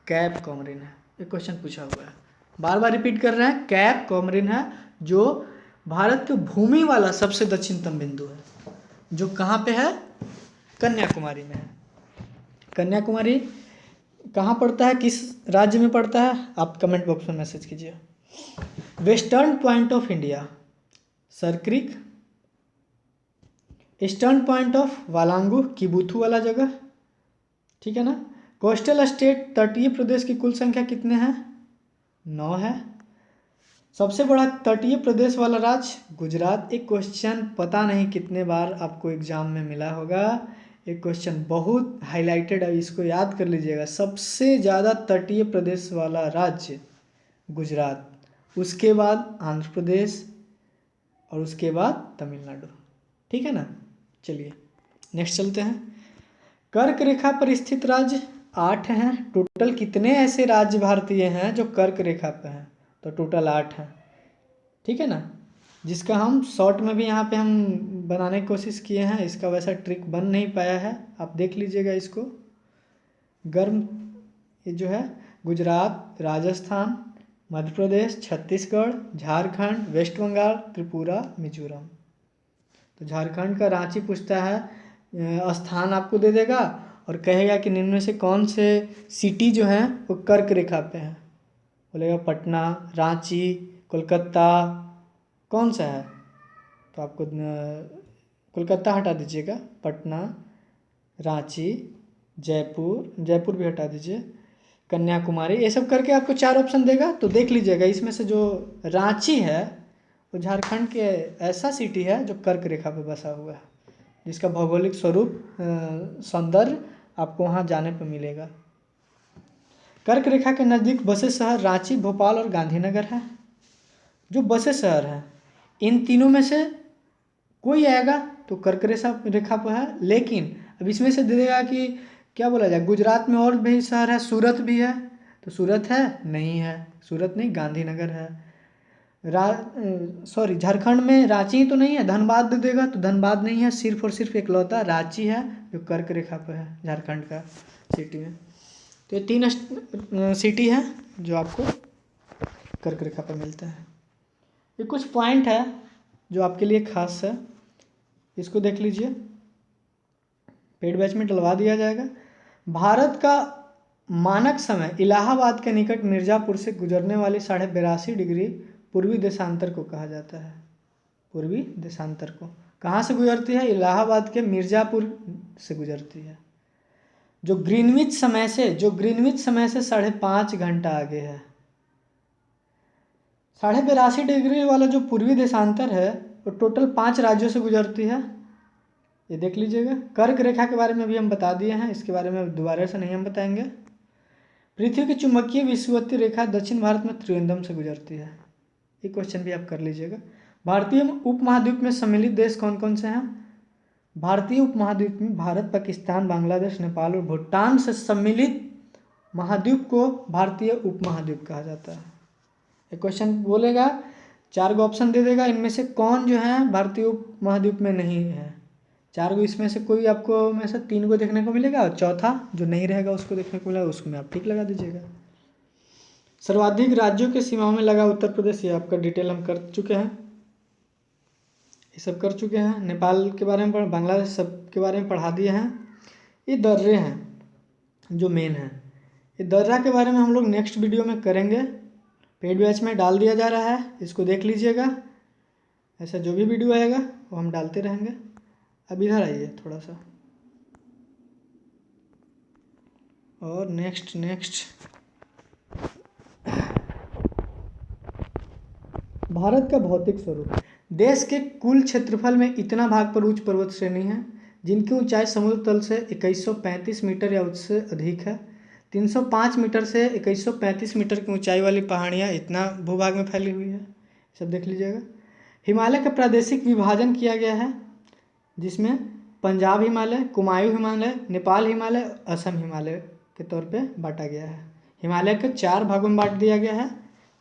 कैप कॉमरिन है। ये क्वेश्चन पूछा हुआ है, बार बार रिपीट कर रहे हैं। कैप कॉमरिन है जो भारत के भूमि वाला सबसे दक्षिणतम बिंदु है, जो कहाँ पे है? कन्याकुमारी में है। कन्याकुमारी कहाँ पड़ता है, किस राज्य में पड़ता है? आप कमेंट बॉक्स में मैसेज कीजिए। Western point of India Sir Creek. Eastern point of वालांगू किबुथू वाला जगह, ठीक है ना। कोस्टल स्टेट तटीय प्रदेश की कुल संख्या कितने हैं? 9 है। सबसे बड़ा तटीय प्रदेश वाला राज्य गुजरात। एक क्वेश्चन पता नहीं कितने बार आपको एग्जाम में मिला होगा, एक क्वेश्चन बहुत हाईलाइटेड है, इसको याद कर लीजिएगा। सबसे ज़्यादा तटीय प्रदेश वाला राज्य गुजरात, उसके बाद आंध्र प्रदेश और उसके बाद तमिलनाडु, ठीक है ना। चलिए नेक्स्ट चलते हैं। कर्क रेखा पर स्थित राज्य 8 हैं। टोटल कितने ऐसे राज्य भारतीय हैं जो कर्क रेखा पर हैं? तो टोटल 8 हैं, ठीक है ना। जिसका हम शॉर्ट में भी यहाँ पे हम बनाने की कोशिश किए हैं, इसका वैसा ट्रिक बन नहीं पाया है, आप देख लीजिएगा इसको। गर्म ये जो है गुजरात, राजस्थान, मध्य प्रदेश, छत्तीसगढ़, झारखंड, वेस्ट बंगाल, त्रिपुरा, मिजोरम। तो झारखंड का रांची पूछता है, स्थान आपको दे देगा, और कहेगा कि निम्न में से कौन से सिटी जो हैं वो कर्क रेखा पे हैं। बोलेगा पटना, रांची, कोलकाता, कौन सा है? तो आपको कोलकाता हटा दीजिएगा, पटना, रांची, जयपुर भी हटा दीजिए, कन्याकुमारी, ये सब करके आपको 4 ऑप्शन देगा। तो देख लीजिएगा इसमें से जो रांची है वो झारखंड के ऐसा सिटी है जो कर्क रेखा पे बसा हुआ है, जिसका भौगोलिक स्वरूप सौंदर्य आपको वहाँ जाने पर मिलेगा। कर्क रेखा के नज़दीक बसे शहर रांची, भोपाल और गांधीनगर है। जो बसे शहर हैं इन तीनों में से कोई आएगा तो कर्क रेखा पर है। लेकिन अब इसमें से दे देगा कि क्या बोला जाए, गुजरात में और भी शहर है, सूरत भी है, तो सूरत है? नहीं है, सूरत नहीं, गांधीनगर है। झारखंड में रांची तो नहीं है, धनबाद दे देगा तो धनबाद नहीं है, सिर्फ और सिर्फ इकलौता रांची है जो कर्क रेखा पर है झारखंड का सिटी में। तो ये 3 सिटी है जो आपको कर्क रेखा पर मिलता है। ये कुछ पॉइंट है जो आपके लिए खास है, इसको देख लीजिए, पेड बैच में डलवा दिया जाएगा। भारत का मानक समय इलाहाबाद के निकट मिर्ज़ापुर से गुजरने वाली 82.5 डिग्री पूर्वी देशांतर को कहा जाता है। पूर्वी देशांतर को कहाँ से गुजरती है? इलाहाबाद के मिर्ज़ापुर से गुजरती है, जो ग्रीनविच समय से 5.5 घंटा आगे है। 82.5 डिग्री वाला जो पूर्वी देशांतर है वो टोटल 5 राज्यों से गुजरती है, ये देख लीजिएगा। कर्क रेखा के बारे में भी हम बता दिए हैं, इसके बारे में दोबारा से नहीं हम बताएंगे। पृथ्वी की चुंबकीय विषुवतीय रेखा दक्षिण भारत में त्रिवेंद्रम से गुजरती है, ये क्वेश्चन भी आप कर लीजिएगा। भारतीय उपमहाद्वीप में सम्मिलित देश कौन कौन से हैं? भारतीय उपमहाद्वीप में भारत, पाकिस्तान, बांग्लादेश, नेपाल और भूटान से सम्मिलित महाद्वीप को भारतीय उपमहाद्वीप कहा जाता है। ये क्वेश्चन बोलेगा, 4 ऑप्शन दे देगा, इनमें से कौन जो है भारतीय उपमहाद्वीप में नहीं है। 4 इसमें से कोई आपको में से 3 को देखने को मिलेगा और चौथा जो नहीं रहेगा उसको देखने को मिलेगा, उसको में आप टिक लगा दीजिएगा। सर्वाधिक राज्यों के सीमाओं में लगा उत्तर प्रदेश, ये आपका डिटेल हम कर चुके हैं, ये सब कर चुके हैं। नेपाल के बारे में बांग्लादेश सब के बारे में पढ़ा दिए हैं। ये दर्रे हैं जो मेन है, ये दर्रा के बारे में हम लोग नेक्स्ट वीडियो में करेंगे, पेड बैच में डाल दिया जा रहा है, इसको देख लीजिएगा। ऐसा जो भी वीडियो आएगा वो हम डालते रहेंगे। अब इधर आइए थोड़ा सा, और नेक्स्ट भारत का भौतिक स्वरूप। देश के कुल क्षेत्रफल में इतना भाग पर उच्च पर्वत श्रेणी है जिनकी ऊंचाई समुद्र तल से 2135 मीटर या उससे अधिक है। 305 मीटर से 2135 मीटर की ऊंचाई वाली पहाड़ियाँ इतना भूभाग में फैली हुई है, सब देख लीजिएगा। हिमालय का प्रादेशिक विभाजन किया गया है, जिसमें पंजाब हिमालय, कुमायूं हिमालय, नेपाल हिमालय, असम हिमालय के तौर पे बांटा गया है। हिमालय के 4 भागों में बांट दिया गया है।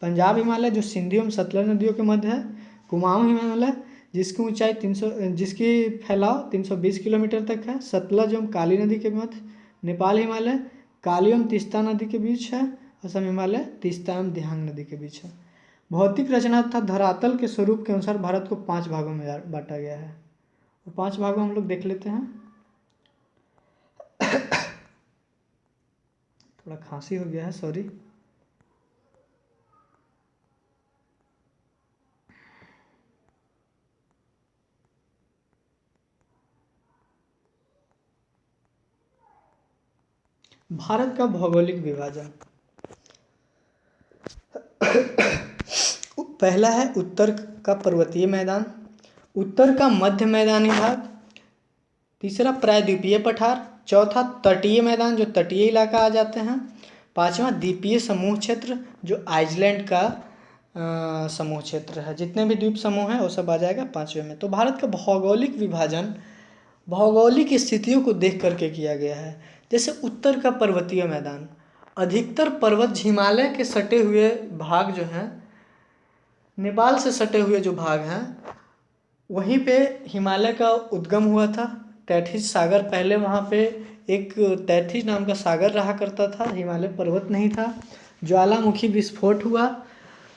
पंजाब हिमालय जो सिंधु एवं सतलज नदियों के मध्य है, कुमाऊं हिमालय जिसकी ऊंचाई 300 जिसकी फैलाव 320 किलोमीटर तक है, सतलज एवं काली नदी के मध्य। नेपाल हिमालय काली एवं तीस्ता नदी के बीच है। असम हिमालय तीस्ता एवं दिहांग नदी के बीच है। भौतिक रचना तथा धरातल के स्वरूप के अनुसार भारत को 5 भागों में बांटा गया है, और 5 भागों हम लोग देख लेते हैं। थोड़ा खांसी हो गया है, सॉरी। भारत का भौगोलिक विभाजन, पहला है उत्तर का पर्वतीय मैदान, उत्तर का मध्य मैदानी भाग, तीसरा प्रायद्वीपीय पठार, चौथा तटीय मैदान जो तटीय इलाका आ जाते हैं, पांचवा द्वीपीय समूह क्षेत्र जो आइसलैंड का समूह क्षेत्र है। जितने भी द्वीप समूह हैं वो सब आ जाएगा 5वें में। तो भारत का भौगोलिक विभाजन भौगोलिक स्थितियों को देख करके किया गया है। जैसे उत्तर का पर्वतीय मैदान, अधिकतर पर्वत हिमालय के सटे हुए भाग जो हैं, नेपाल से सटे हुए जो भाग हैं, वहीं पे हिमालय का उद्गम हुआ था। तैथिस सागर, पहले वहाँ पे एक तैथिस नाम का सागर रहा करता था, हिमालय पर्वत नहीं था। ज्वालामुखी विस्फोट हुआ,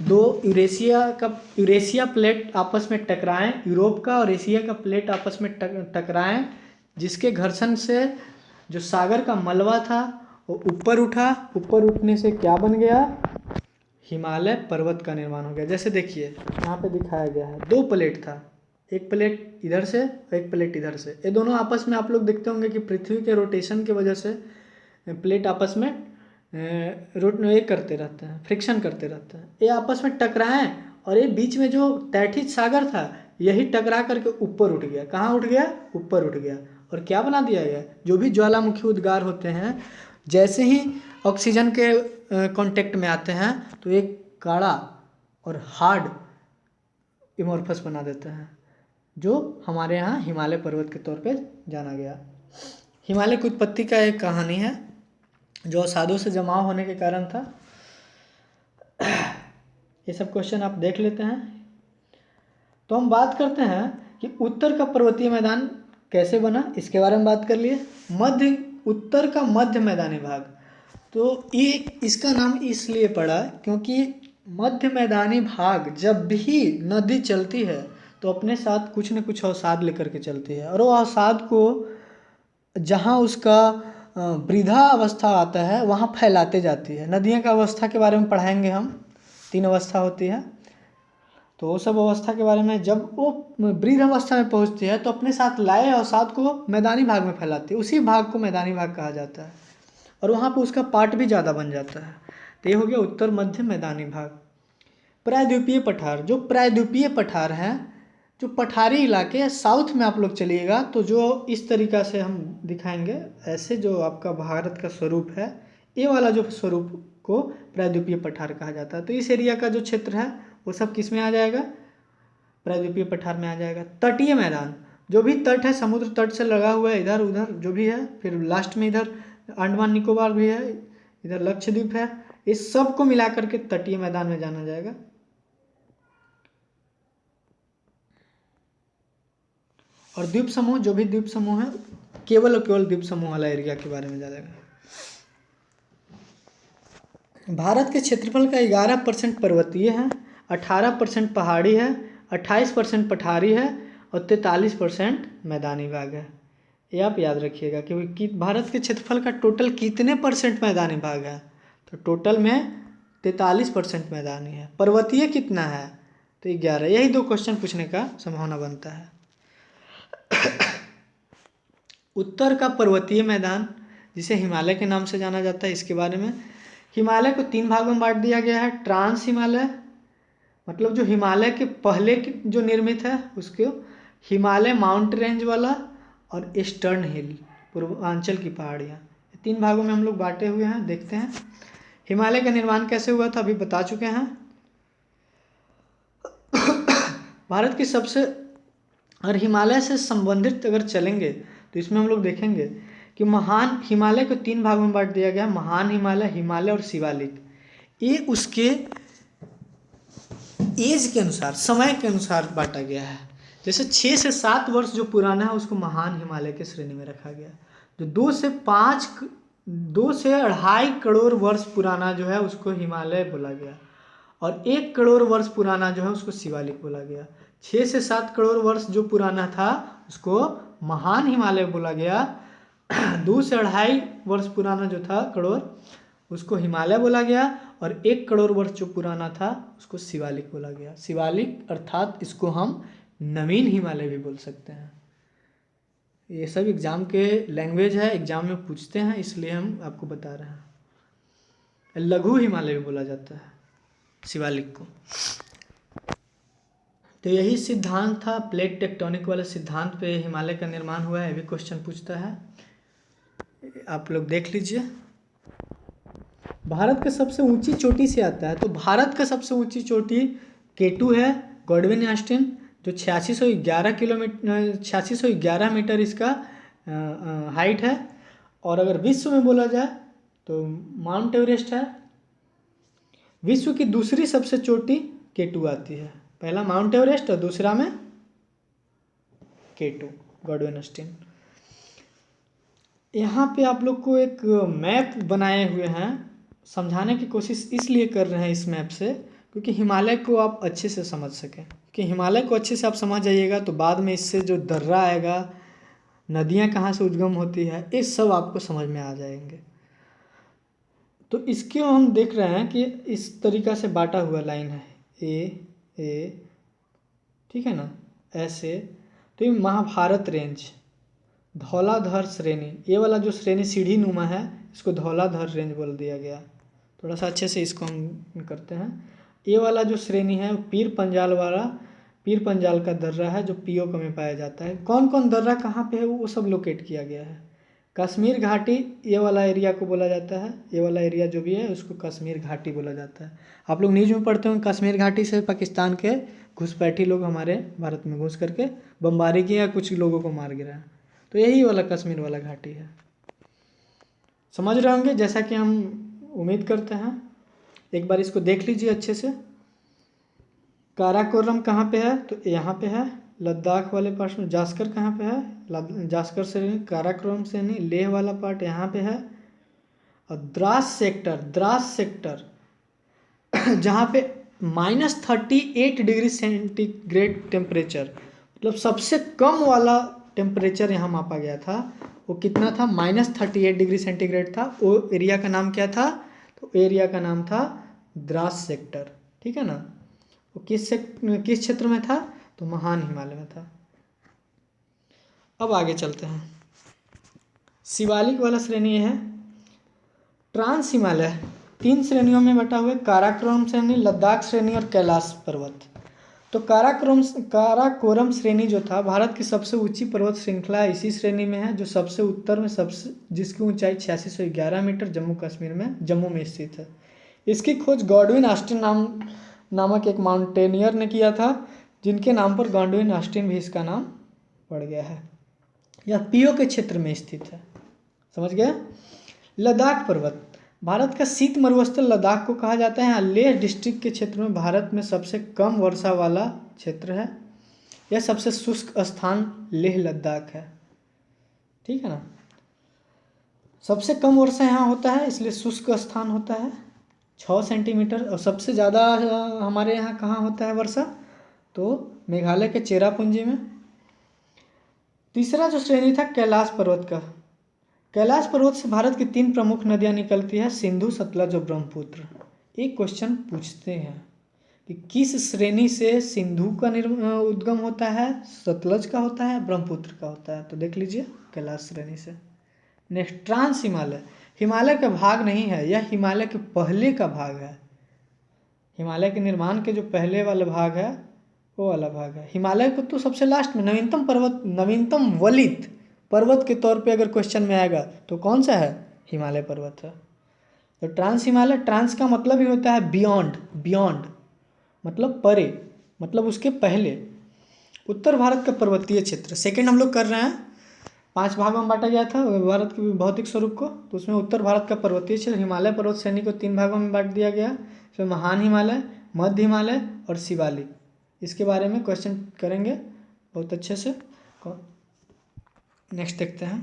2 यूरेशिया प्लेट आपस में टकराएं, यूरोप का और एशिया का प्लेट आपस में टकराएं, जिसके घर्षण से जो सागर का मलबा था वो ऊपर उठा, ऊपर उठने से क्या बन गया, हिमालय पर्वत का निर्माण हो गया। जैसे देखिए यहाँ पे दिखाया गया है, दो प्लेट था, एक प्लेट इधर से और एक प्लेट इधर से। ये दोनों आपस में आप लोग देखते होंगे कि पृथ्वी के रोटेशन की वजह से प्लेट आपस में ये करते रहते हैं, फ्रिक्शन करते रहते हैं। ये आपस में टकराएं और ये बीच में जो तैथित सागर था यही टकरा करके ऊपर उठ गया। कहाँ उठ गया, ऊपर उठ गया। और क्या बना दिया गया, जो भी ज्वालामुखी उद्गार होते हैं जैसे ही ऑक्सीजन के कांटेक्ट में आते हैं तो एक गाढ़ा और हार्ड इमोर्फस बना देते हैं, जो हमारे यहाँ हिमालय पर्वत के तौर पे जाना गया। हिमालय की उत्पत्ति का एक कहानी है जो अवसादों से जमाव होने के कारण था। ये सब क्वेश्चन आप देख लेते हैं। तो हम बात करते हैं कि उत्तर का पर्वतीय मैदान कैसे बना, इसके बारे में बात कर लिए। उत्तर का मध्य मैदानी भाग, तो ये इसका नाम इसलिए पड़ा क्योंकि मध्य मैदानी भाग जब भी नदी चलती है तो अपने साथ कुछ न कुछ अवसाद लेकर के चलती है, और वो अवसाद को जहाँ उसका वृद्धा अवस्था आता है वहाँ फैलाते जाती है। नदियों का अवस्था के बारे में पढ़ाएंगे हम, 3 अवस्था होती है, तो वो सब अवस्था के बारे में। जब वो वृद्ध अवस्था में पहुँचती है तो अपने साथ लाए अवसाद को मैदानी भाग में फैलाती है, उसी भाग को मैदानी भाग कहा जाता है, और वहाँ पर उसका पार्ट भी ज़्यादा बन जाता है। तो ये हो गया उत्तर मध्य मैदानी भाग। प्रायद्वीपीय पठार, जो प्रायद्वीपीय पठार हैं, जो पठारी इलाके साउथ में आप लोग चलिएगा तो जो इस तरीक़ा से हम दिखाएंगे, ऐसे जो आपका भारत का स्वरूप है, ये वाला जो स्वरूप को प्रायद्वीपीय पठार कहा जाता है। तो इस एरिया का जो क्षेत्र है वो सब किस में आ जाएगा, प्रायद्वीपीय पठार में आ जाएगा। तटीय मैदान, जो भी तट है समुद्र तट से लगा हुआ है, इधर उधर जो भी है, फिर लास्ट में इधर अंडमान निकोबार भी है, इधर लक्षद्वीप है, इस सब को मिला करके तटीय मैदान में जाना जाएगा। और द्वीप समूह, जो भी द्वीप समूह है, केवल और केवल द्वीप समूह वाला एरिया के बारे में जानेगा। भारत के क्षेत्रफल का 11% पर्वतीय है, 18% पहाड़ी है, 28% पठारी है और 43% मैदानी भाग है। ये आप याद रखिएगा कि भारत के क्षेत्रफल का टोटल कितने परसेंट मैदानी भाग है, तो टोटल में 43% मैदानी है। पर्वतीय कितना है, तो 11। यही 2 क्वेश्चन पूछने का संभावना बनता है। उत्तर का पर्वतीय मैदान, जिसे हिमालय के नाम से जाना जाता है, इसके बारे में। हिमालय को 3 भागों में बांट दिया गया है। ट्रांस हिमालय, मतलब जो हिमालय के पहले जो निर्मित है उसको, हिमालय माउंट रेंज वाला, और ईस्टर्न हिल, पूर्वांचल की पहाड़ियाँ। 3 भागों में हम लोग बांटे हुए हैं। देखते हैं हिमालय का निर्माण कैसे हुआ था, अभी बता चुके हैं। भारत की सबसे, और हिमालय से संबंधित अगर चलेंगे तो इसमें हम लोग देखेंगे कि महान हिमालय को 3 भागों में बांट दिया गया। महान हिमालय, हिमालय और शिवालिक। ये उसके एज के अनुसार, समय के अनुसार बांटा गया है। जैसे 6 से 7 वर्ष जो पुराना है उसको महान हिमालय के श्रेणी में रखा गया। जो 2 से 2.5 करोड़ वर्ष पुराना जो है उसको हिमालय बोला गया, और 1 करोड़ वर्ष पुराना जो है उसको शिवालिक बोला गया। 6 से 7 करोड़ वर्ष जो पुराना था उसको महान हिमालय बोला गया। 2 से 2.5 वर्ष पुराना जो था करोड़, उसको हिमालय बोला गया, और 1 करोड़ वर्ष जो पुराना था उसको शिवालिक बोला गया। शिवालिक अर्थात इसको हम नवीन हिमालय भी बोल सकते हैं। ये सब एग्जाम के लैंग्वेज है, एग्जाम में पूछते हैं, इसलिए हम आपको बता रहे हैं। लघु हिमालय भी बोला जाता है शिवालिक को। तो यही सिद्धांत था, प्लेट टेक्टोनिक वाले सिद्धांत पे हिमालय का निर्माण हुआ है। ये भी क्वेश्चन पूछता है, आप लोग देख लीजिए। भारत का सबसे ऊंची चोटी से आता है, तो भारत का सबसे ऊंची चोटी K2 है, गॉडविन ऑस्टिन, जो 8611 मीटर इसका हाइट है। और अगर विश्व में बोला जाए तो माउंट एवरेस्ट है। विश्व की दूसरी सबसे चोटी K2 आती है, पहला माउंट एवरेस्ट और दूसरा में K2 गॉडविन ऑस्टिन। यहाँ पे आप लोग को एक मैप बनाए हुए हैं, समझाने की कोशिश इसलिए कर रहे हैं इस मैप से क्योंकि हिमालय को आप अच्छे से समझ सकें। कि हिमालय को अच्छे से आप समझ जाइएगा तो बाद में इससे जो दर्रा आएगा, नदियाँ कहाँ से उद्गम होती है, ये सब आपको समझ में आ जाएंगे। तो इसके हम देख रहे हैं कि इस तरीक़ा से बांटा हुआ लाइन है ए, ठीक है ना, ऐसे। तो ये महाभारत रेंज, धौलाधर श्रेणी, ये वाला जो श्रेणी सीढ़ी नुमा है इसको धौलाधर रेंज बोल दिया गया। थोड़ा सा अच्छे से इसको हम करते हैं। ये वाला जो श्रेणी है पीर पंजाल वाला, पीर पंजाल का दर्रा है जो पीओके में पाया जाता है। कौन कौन दर्रा कहाँ पे है वो सब लोकेट किया गया है। कश्मीर घाटी ये वाला एरिया को बोला जाता है, ये वाला एरिया जो भी है उसको कश्मीर घाटी बोला जाता है। आप लोग न्यूज़ में पढ़ते हो कश्मीर घाटी से पाकिस्तान के घुसपैठी लोग हमारे भारत में घुस करके बमबारी किया, कुछ लोगों को मार गिरा, तो यही वाला कश्मीर वाला घाटी है। समझ रहे होंगे जैसा कि हम उम्मीद करते हैं। एक बार इसको देख लीजिए अच्छे से। काराकोरम कहाँ पे है, तो यहाँ पे है लद्दाख वाले पार्ट में। जास्कर कहाँ पे है, जास्कर से नहीं, काराकोरम से नहीं, लेह वाला पार्ट यहाँ पे है। और द्रास सेक्टर जहाँ पे -38 डिग्री सेंटीग्रेड टेम्परेचर, मतलब सबसे कम वाला टेम्परेचर यहाँ मापा गया था। वो कितना था, -38 डिग्री सेंटीग्रेड था। वो एरिया का नाम क्या था, तो एरिया का नाम था द्रास सेक्टर, ठीक है ना। वो किस क्षेत्र में था, तो महान हिमालय में था। अब आगे चलते हैं। शिवालिक वाला श्रेणी है ट्रांस हिमालय, 3 श्रेणियों में बटा हुआ है, काराकोरम श्रेणी, लद्दाख श्रेणी और कैलाश पर्वत। तो काराकोरम श्रेणी जो था भारत की सबसे ऊंची पर्वत श्रृंखला इसी श्रेणी में है, जो सबसे उत्तर में जिसकी ऊंचाई 8611 मीटर जम्मू में स्थित है। इसकी खोज गॉडविन ऑस्टिन नामक एक माउंटेनियर ने किया था, जिनके नाम पर गॉडविन ऑस्टिन भी इसका नाम पड़ गया है। यह पीओके क्षेत्र में स्थित है, समझ गए। लद्दाख पर्वत, भारत का शीत मरुस्थल लद्दाख को कहा जाता है। लेह डिस्ट्रिक्ट के क्षेत्र में भारत में सबसे कम वर्षा वाला क्षेत्र है। यह सबसे शुष्क स्थान लेह लद्दाख है, ठीक है ना। सबसे कम वर्षा यहाँ होता है इसलिए शुष्क स्थान होता है 6 सेंटीमीटर। और सबसे ज़्यादा हमारे यहाँ कहाँ होता है वर्षा, तो मेघालय के चेरापूंजी में। तीसरा जो श्रेणी था कैलाश पर्वत का, कैलाश पर्वत से भारत की 3 प्रमुख नदियाँ निकलती है, सिंधु, सतलज और ब्रह्मपुत्र। एक क्वेश्चन पूछते हैं कि किस श्रेणी से सिंधु का उद्गम होता है, सतलज का होता है, ब्रह्मपुत्र का होता है, तो देख लीजिए कैलाश श्रेणी से। नेक्स्ट ट्रांस हिमालय, हिमालय का भाग नहीं है, यह हिमालय के पहले का भाग है। हिमालय के निर्माण के जो पहले वाला भाग है वो वाला भाग है। हिमालय को तो सबसे लास्ट में नवीनतम पर्वत, नवीनतम वलित पर्वत के तौर पे अगर क्वेश्चन में आएगा तो कौन सा है, हिमालय पर्वत है। तो ट्रांस हिमालय, ट्रांस का मतलब ही होता है बियॉन्ड मतलब परे, मतलब उसके पहले। उत्तर भारत का पर्वतीय क्षेत्र, सेकंड हम लोग कर रहे हैं। 5 भागों में बांटा गया था भारत के भौतिक स्वरूप को, तो उसमें उत्तर भारत का पर्वतीय क्षेत्र हिमालय पर्वत श्रेणी को 3 भागों में बांट दिया गया। इसमें महान हिमालय, मध्य हिमालय और शिवालिक, इसके बारे में क्वेश्चन करेंगे बहुत अच्छे से। नेक्स्ट देखते हैं।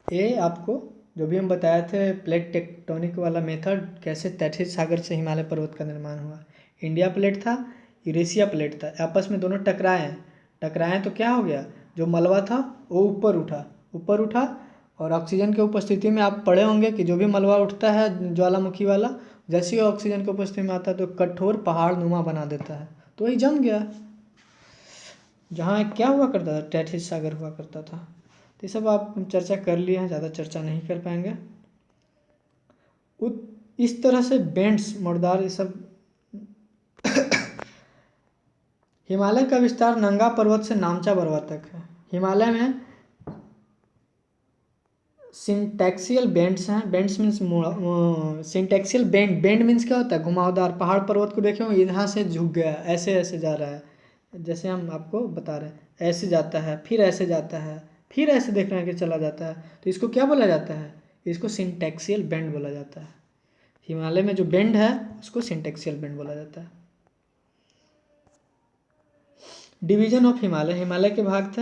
ये आपको जो भी हम बताए थे प्लेट टेक्टोनिक वाला मेथड, कैसे तैथिस सागर से हिमालय पर्वत का निर्माण हुआ। इंडिया प्लेट था, यूरेशिया प्लेट था, आपस में दोनों टकराए तो क्या हो गया, जो मलबा था वो ऊपर उठा और ऑक्सीजन के उपस्थिति में आप पढ़े होंगे कि जो भी मलबा उठता है ज्वालामुखी वाला, जैसे ही ऑक्सीजन के उपस्थिति में आता है तो कठोर पहाड़ नुमा बना देता है, तो वही जम गया। जहाँ क्या हुआ करता था, तैथिस सागर हुआ करता था। तो ये सब आप चर्चा कर लिए हैं, ज़्यादा चर्चा नहीं कर पाएंगे। इस तरह से बेंड्स, मोड़दार, ये सब हिमालय का विस्तार नंगा पर्वत से नामचा पर्वत तक है। हिमालय में सिंटैक्सियल बेंड्स हैं, बेंड्स मीन्स सिंटैक्सियल बेंड मीन्स क्या होता है, घुमावदार। पहाड़ पर्वत को देखें यहाँ से झुक गया, ऐसे जा रहा है, जैसे हम आपको बता रहे हैं, ऐसे जाता है, फिर ऐसे जाता है, फिर ऐसे देख रहे हैं कि चला जाता है, तो इसको क्या बोला जाता है, इसको सिंटैक्सियल बेंड बोला जाता है। हिमालय में जो बेंड है उसको सिंटैक्सियल बेंड बोला जाता है। डिवीजन ऑफ हिमालय, हिमालय के भाग थे।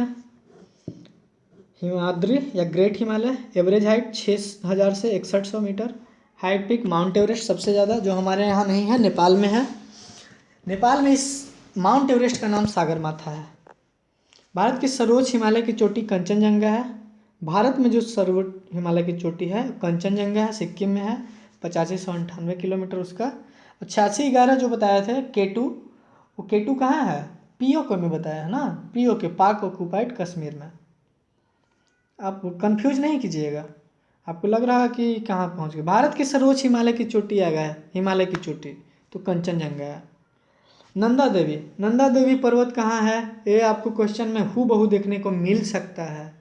हिमाद्री या ग्रेट हिमालय, एवरेज हाइट 6000 से 6100 metre. Height peak Mount Everest सबसे ज़्यादा, जो हमारे यहाँ नहीं है, नेपाल में है। नेपाल में इस माउंट एवरेस्ट का नाम सागरमाथा है। भारत की सर्वोच्च हिमालय की चोटी कंचनजंगा है। भारत में जो सर्वोच्च हिमालय की चोटी है कंचनजंगा है, सिक्किम में है, 8598 किलोमीटर उसका। 8611 जो बताए थे K2, वो K2 कहाँ है? POK में बताया है ना, POK, पाक ऑक्युपाइड कश्मीर में। आप कंफ्यूज नहीं कीजिएगा, आपको लग रहा है कि कहाँ पहुँच गए। भारत की सर्वोच्च हिमालय की चोटी आ गया है, हिमालय की चोटी तो कंचनजंगा है। नंदा देवी, नंदा देवी पर्वत कहाँ है? ये आपको क्वेश्चन में हूबहू देखने को मिल सकता है,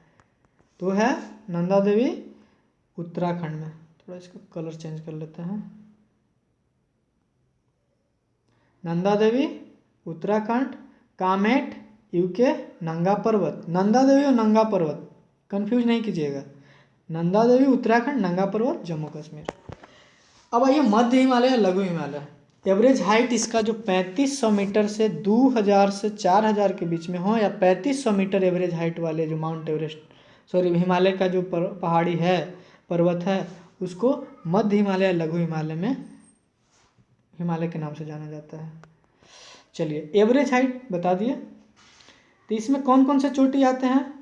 तो है नंदा देवी उत्तराखंड में। थोड़ा इसका कलर चेंज कर लेते हैं। नंदा देवी उत्तराखंड, कामेट यूके, नंगा पर्वत। नंदा देवी और नंगा पर्वत कंफ्यूज नहीं कीजिएगा। नंदा देवी उत्तराखंड, नंगा पर्वत जम्मू कश्मीर। अब आइए मध्य हिमालय या लघु हिमालय। एवरेज हाइट इसका जो 3500 मीटर से 2000 से 4000 के बीच में हो, या 3500 मीटर एवरेज हाइट वाले जो माउंट एवरेस्ट, सॉरी हिमालय का जो पहाड़ी है, पर्वत है, उसको मध्य हिमालय या लघु हिमालय में हिमालय के नाम से जाना जाता है। चलिए एवरेज हाइट बता दिए। तो इसमें कौन कौन से चोटी आते हैं?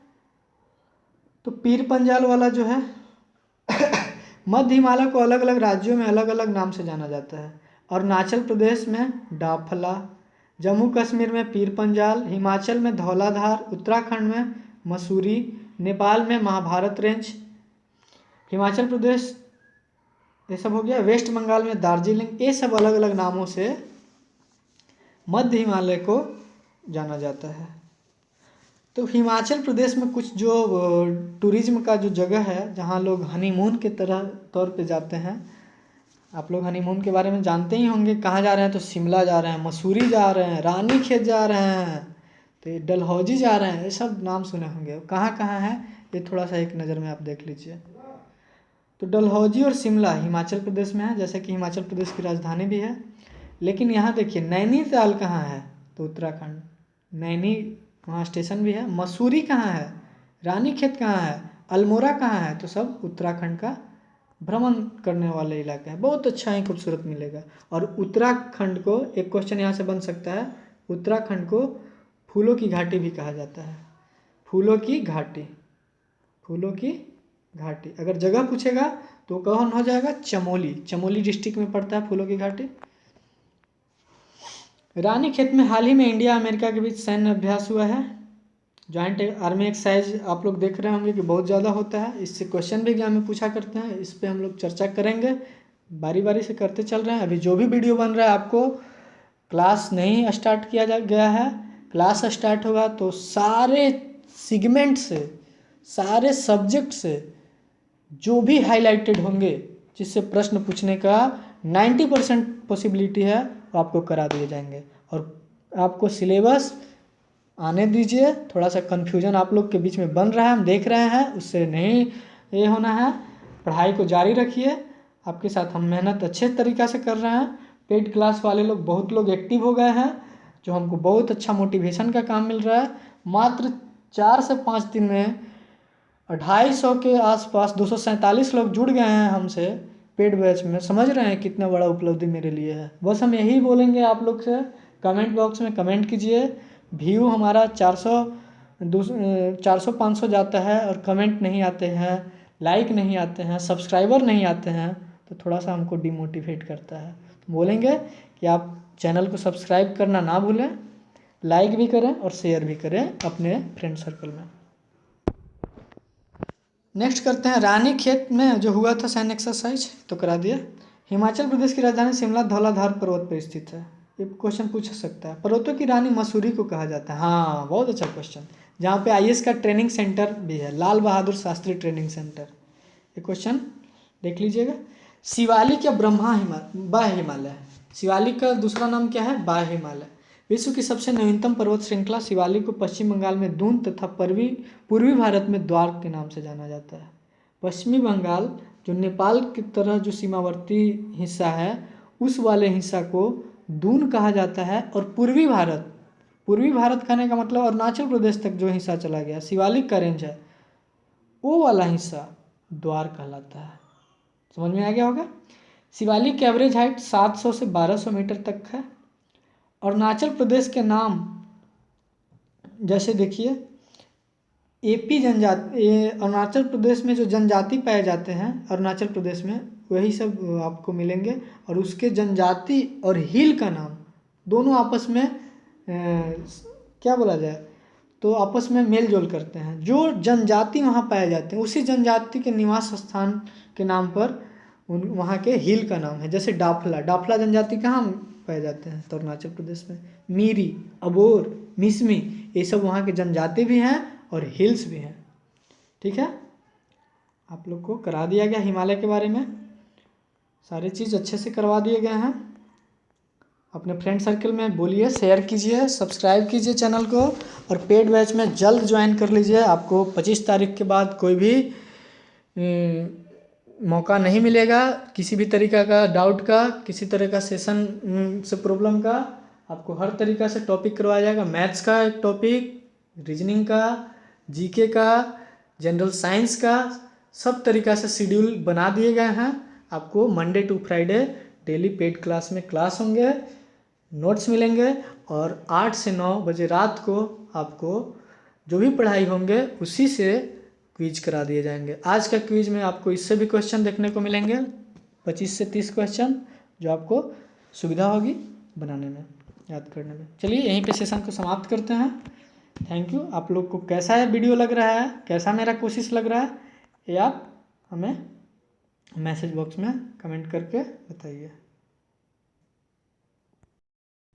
तो पीर पंजाल वाला जो है मध्य हिमालय को अलग अलग राज्यों में अलग अलग नाम से जाना जाता है। अरुणाचल प्रदेश में डाफला, जम्मू कश्मीर में पीर पंजाल, हिमाचल में धौलाधार, उत्तराखंड में मसूरी, नेपाल में महाभारत रेंज, हिमाचल प्रदेश ये सब हो गया, वेस्ट बंगाल में दार्जिलिंग। ये सब अलग अलग नामों से मध्य हिमालय को जाना जाता है। तो हिमाचल प्रदेश में कुछ जो टूरिज्म का जो जगह है, जहाँ लोग हनीमून के तौर पे जाते हैं, आप लोग हनीमून के बारे में जानते ही होंगे। कहाँ जा रहे हैं? तो शिमला जा रहे हैं, मसूरी जा रहे हैं, रानीखेत जा रहे हैं, तो डलहौजी जा रहे हैं, ये सब नाम सुने होंगे। कहाँ कहाँ है ये थोड़ा सा एक नज़र में आप देख लीजिए। तो डलहौजी और शिमला हिमाचल प्रदेश में है, जैसे कि हिमाचल प्रदेश की राजधानी भी है। लेकिन यहाँ देखिए नैनीताल कहाँ है? तो उत्तराखंड, नैनी वहाँ स्टेशन भी है। मसूरी कहाँ है? रानीखेत कहाँ है? अल्मोड़ा कहाँ है? तो सब उत्तराखंड का भ्रमण करने वाले इलाके हैं, बहुत अच्छा ही खूबसूरत मिलेगा। और उत्तराखंड को एक क्वेश्चन यहाँ से बन सकता है, उत्तराखंड को फूलों की घाटी भी कहा जाता है। फूलों की घाटी, फूलों की घाटी अगर जगह पूछेगा तो कौन हो जाएगा? चमोली, चमोली डिस्ट्रिक्ट में पड़ता है फूलों की घाटी। रानीखेत में हाल ही में इंडिया अमेरिका के बीच सैन्य अभ्यास हुआ है। जॉइंट आर्मी एक्सरसाइज आप लोग देख रहे होंगे कि बहुत ज़्यादा होता है, इससे क्वेश्चन भी एग्जाम में पूछा करते हैं। इस पर हम लोग चर्चा करेंगे, बारी बारी से करते चल रहे हैं। अभी जो भी वीडियो बन रहा है, आपको क्लास नहीं स्टार्ट किया गया है, क्लास स्टार्ट होगा तो सारे सेगमेंट से, सारे सब्जेक्ट से जो भी हाईलाइटेड होंगे, जिससे प्रश्न पूछने का 90% पॉसिबिलिटी है, वो आपको करा दिए जाएंगे। और आपको सिलेबस आने दीजिए, थोड़ा सा कन्फ्यूजन आप लोग के बीच में बन रहा है, हम देख रहे हैं, उससे नहीं ये होना है। पढ़ाई को जारी रखिए, आपके साथ हम मेहनत अच्छे तरीक़ा से कर रहे हैं। पेड क्लास वाले लोग बहुत लोग एक्टिव हो गए हैं, जो हमको बहुत अच्छा मोटिवेशन का काम मिल रहा है। मात्र 4 से 5 दिन में 250 के आसपास 247 लोग जुड़ गए हैं हमसे पेड बैच में। समझ रहे हैं कितना बड़ा उपलब्धि मेरे लिए है। बस हम यही बोलेंगे आप लोग से, कमेंट बॉक्स में कमेंट कीजिए। व्यू हमारा 400-500 जाता है और कमेंट नहीं आते हैं, लाइक नहीं आते हैं, सब्सक्राइबर नहीं आते हैं, तो थोड़ा सा हमको डिमोटिवेट करता है। तो बोलेंगे कि आप चैनल को सब्सक्राइब करना ना भूलें, लाइक भी करें और शेयर भी करें अपने फ्रेंड सर्कल में। नेक्स्ट करते हैं, रानीखेत में जो हुआ था सैन्य एक्सरसाइज तो करा दिया। हिमाचल प्रदेश की राजधानी शिमला धौलाधार पर्वत पर स्थित है। ये क्वेश्चन पूछ सकता है। पर्वतों की रानी मसूरी को कहा जाता है। हाँ, बहुत अच्छा क्वेश्चन। जहाँ पे IAS का ट्रेनिंग सेंटर भी है, लाल बहादुर शास्त्री ट्रेनिंग सेंटर। ये क्वेश्चन देख लीजिएगा। शिवालिक या बाह्य हिमालय, शिवालिक का दूसरा नाम क्या है? बाह्य हिमालय। विश्व की सबसे नवीनतम पर्वत श्रृंखला शिवालिक को पश्चिम बंगाल में दून तथा पूर्वी भारत में द्वार के नाम से जाना जाता है। पश्चिमी बंगाल जो नेपाल की तरह जो सीमावर्ती हिस्सा है, उस वाले हिस्सा को दून कहा जाता है। और पूर्वी भारत कहने का मतलब अरुणाचल प्रदेश तक जो हिस्सा चला गया, शिवालिक का रेंज है, वो वाला हिस्सा द्वार कहलाता है। समझ में आ गया होगा। शिवालिक की एवरेज हाइट 700 से 1200 मीटर तक है। अरुणाचल प्रदेश के नाम जैसे देखिए एपी जनजाति, ये अरुणाचल प्रदेश में जो जनजाति पाए जाते हैं अरुणाचल प्रदेश में, वही सब आपको मिलेंगे। और उसके जनजाति और हिल का नाम दोनों आपस में क्या बोला जाए, तो आपस में मेल जोल करते हैं। जो जनजाति वहाँ पाए जाते हैं उसी जनजाति के निवास स्थान के नाम पर वहाँ के हिल का नाम है। जैसे डाफला, डाफला जनजाति कहाँ पाए जाते हैं, तो अरुणाचल प्रदेश में। मीरी, अबोर, मिसमी, ये सब वहाँ के जनजाति भी हैं और हिल्स भी हैं। ठीक है, आप लोग को करा दिया गया हिमालय के बारे में, सारी चीज़ अच्छे से करवा दिए गए हैं। अपने फ्रेंड सर्कल में बोलिए, शेयर कीजिए, सब्सक्राइब कीजिए चैनल को, और पेड बैच में जल्द ज्वाइन कर लीजिए। आपको 25 तारीख के बाद कोई भी मौका नहीं मिलेगा किसी भी तरीक़ा का डाउट का, किसी तरह का सेशन से प्रॉब्लम का। आपको हर तरीक़ा से टॉपिक करवाया जाएगा। मैथ्स का एक टॉपिक, रीजनिंग का, जीके का, जनरल साइंस का, सब तरीक़ा से शेड्यूल बना दिए गए हैं। आपको Monday to Friday daily paid class में क्लास होंगे, नोट्स मिलेंगे, और 8 से 9 बजे रात को आपको जो भी पढ़ाई होंगे उसी से क्विज करा दिए जाएंगे। आज का क्विज में आपको इससे भी क्वेश्चन देखने को मिलेंगे, 25 से 30 क्वेश्चन, जो आपको सुविधा होगी बनाने में, याद करने में। चलिए यहीं पे सेशन को समाप्त करते हैं। Thank you. आप लोग को कैसा है वीडियो लग रहा है, कैसा मेरा कोशिश लग रहा है, ये आप हमें मैसेज बॉक्स में कमेंट करके बताइए।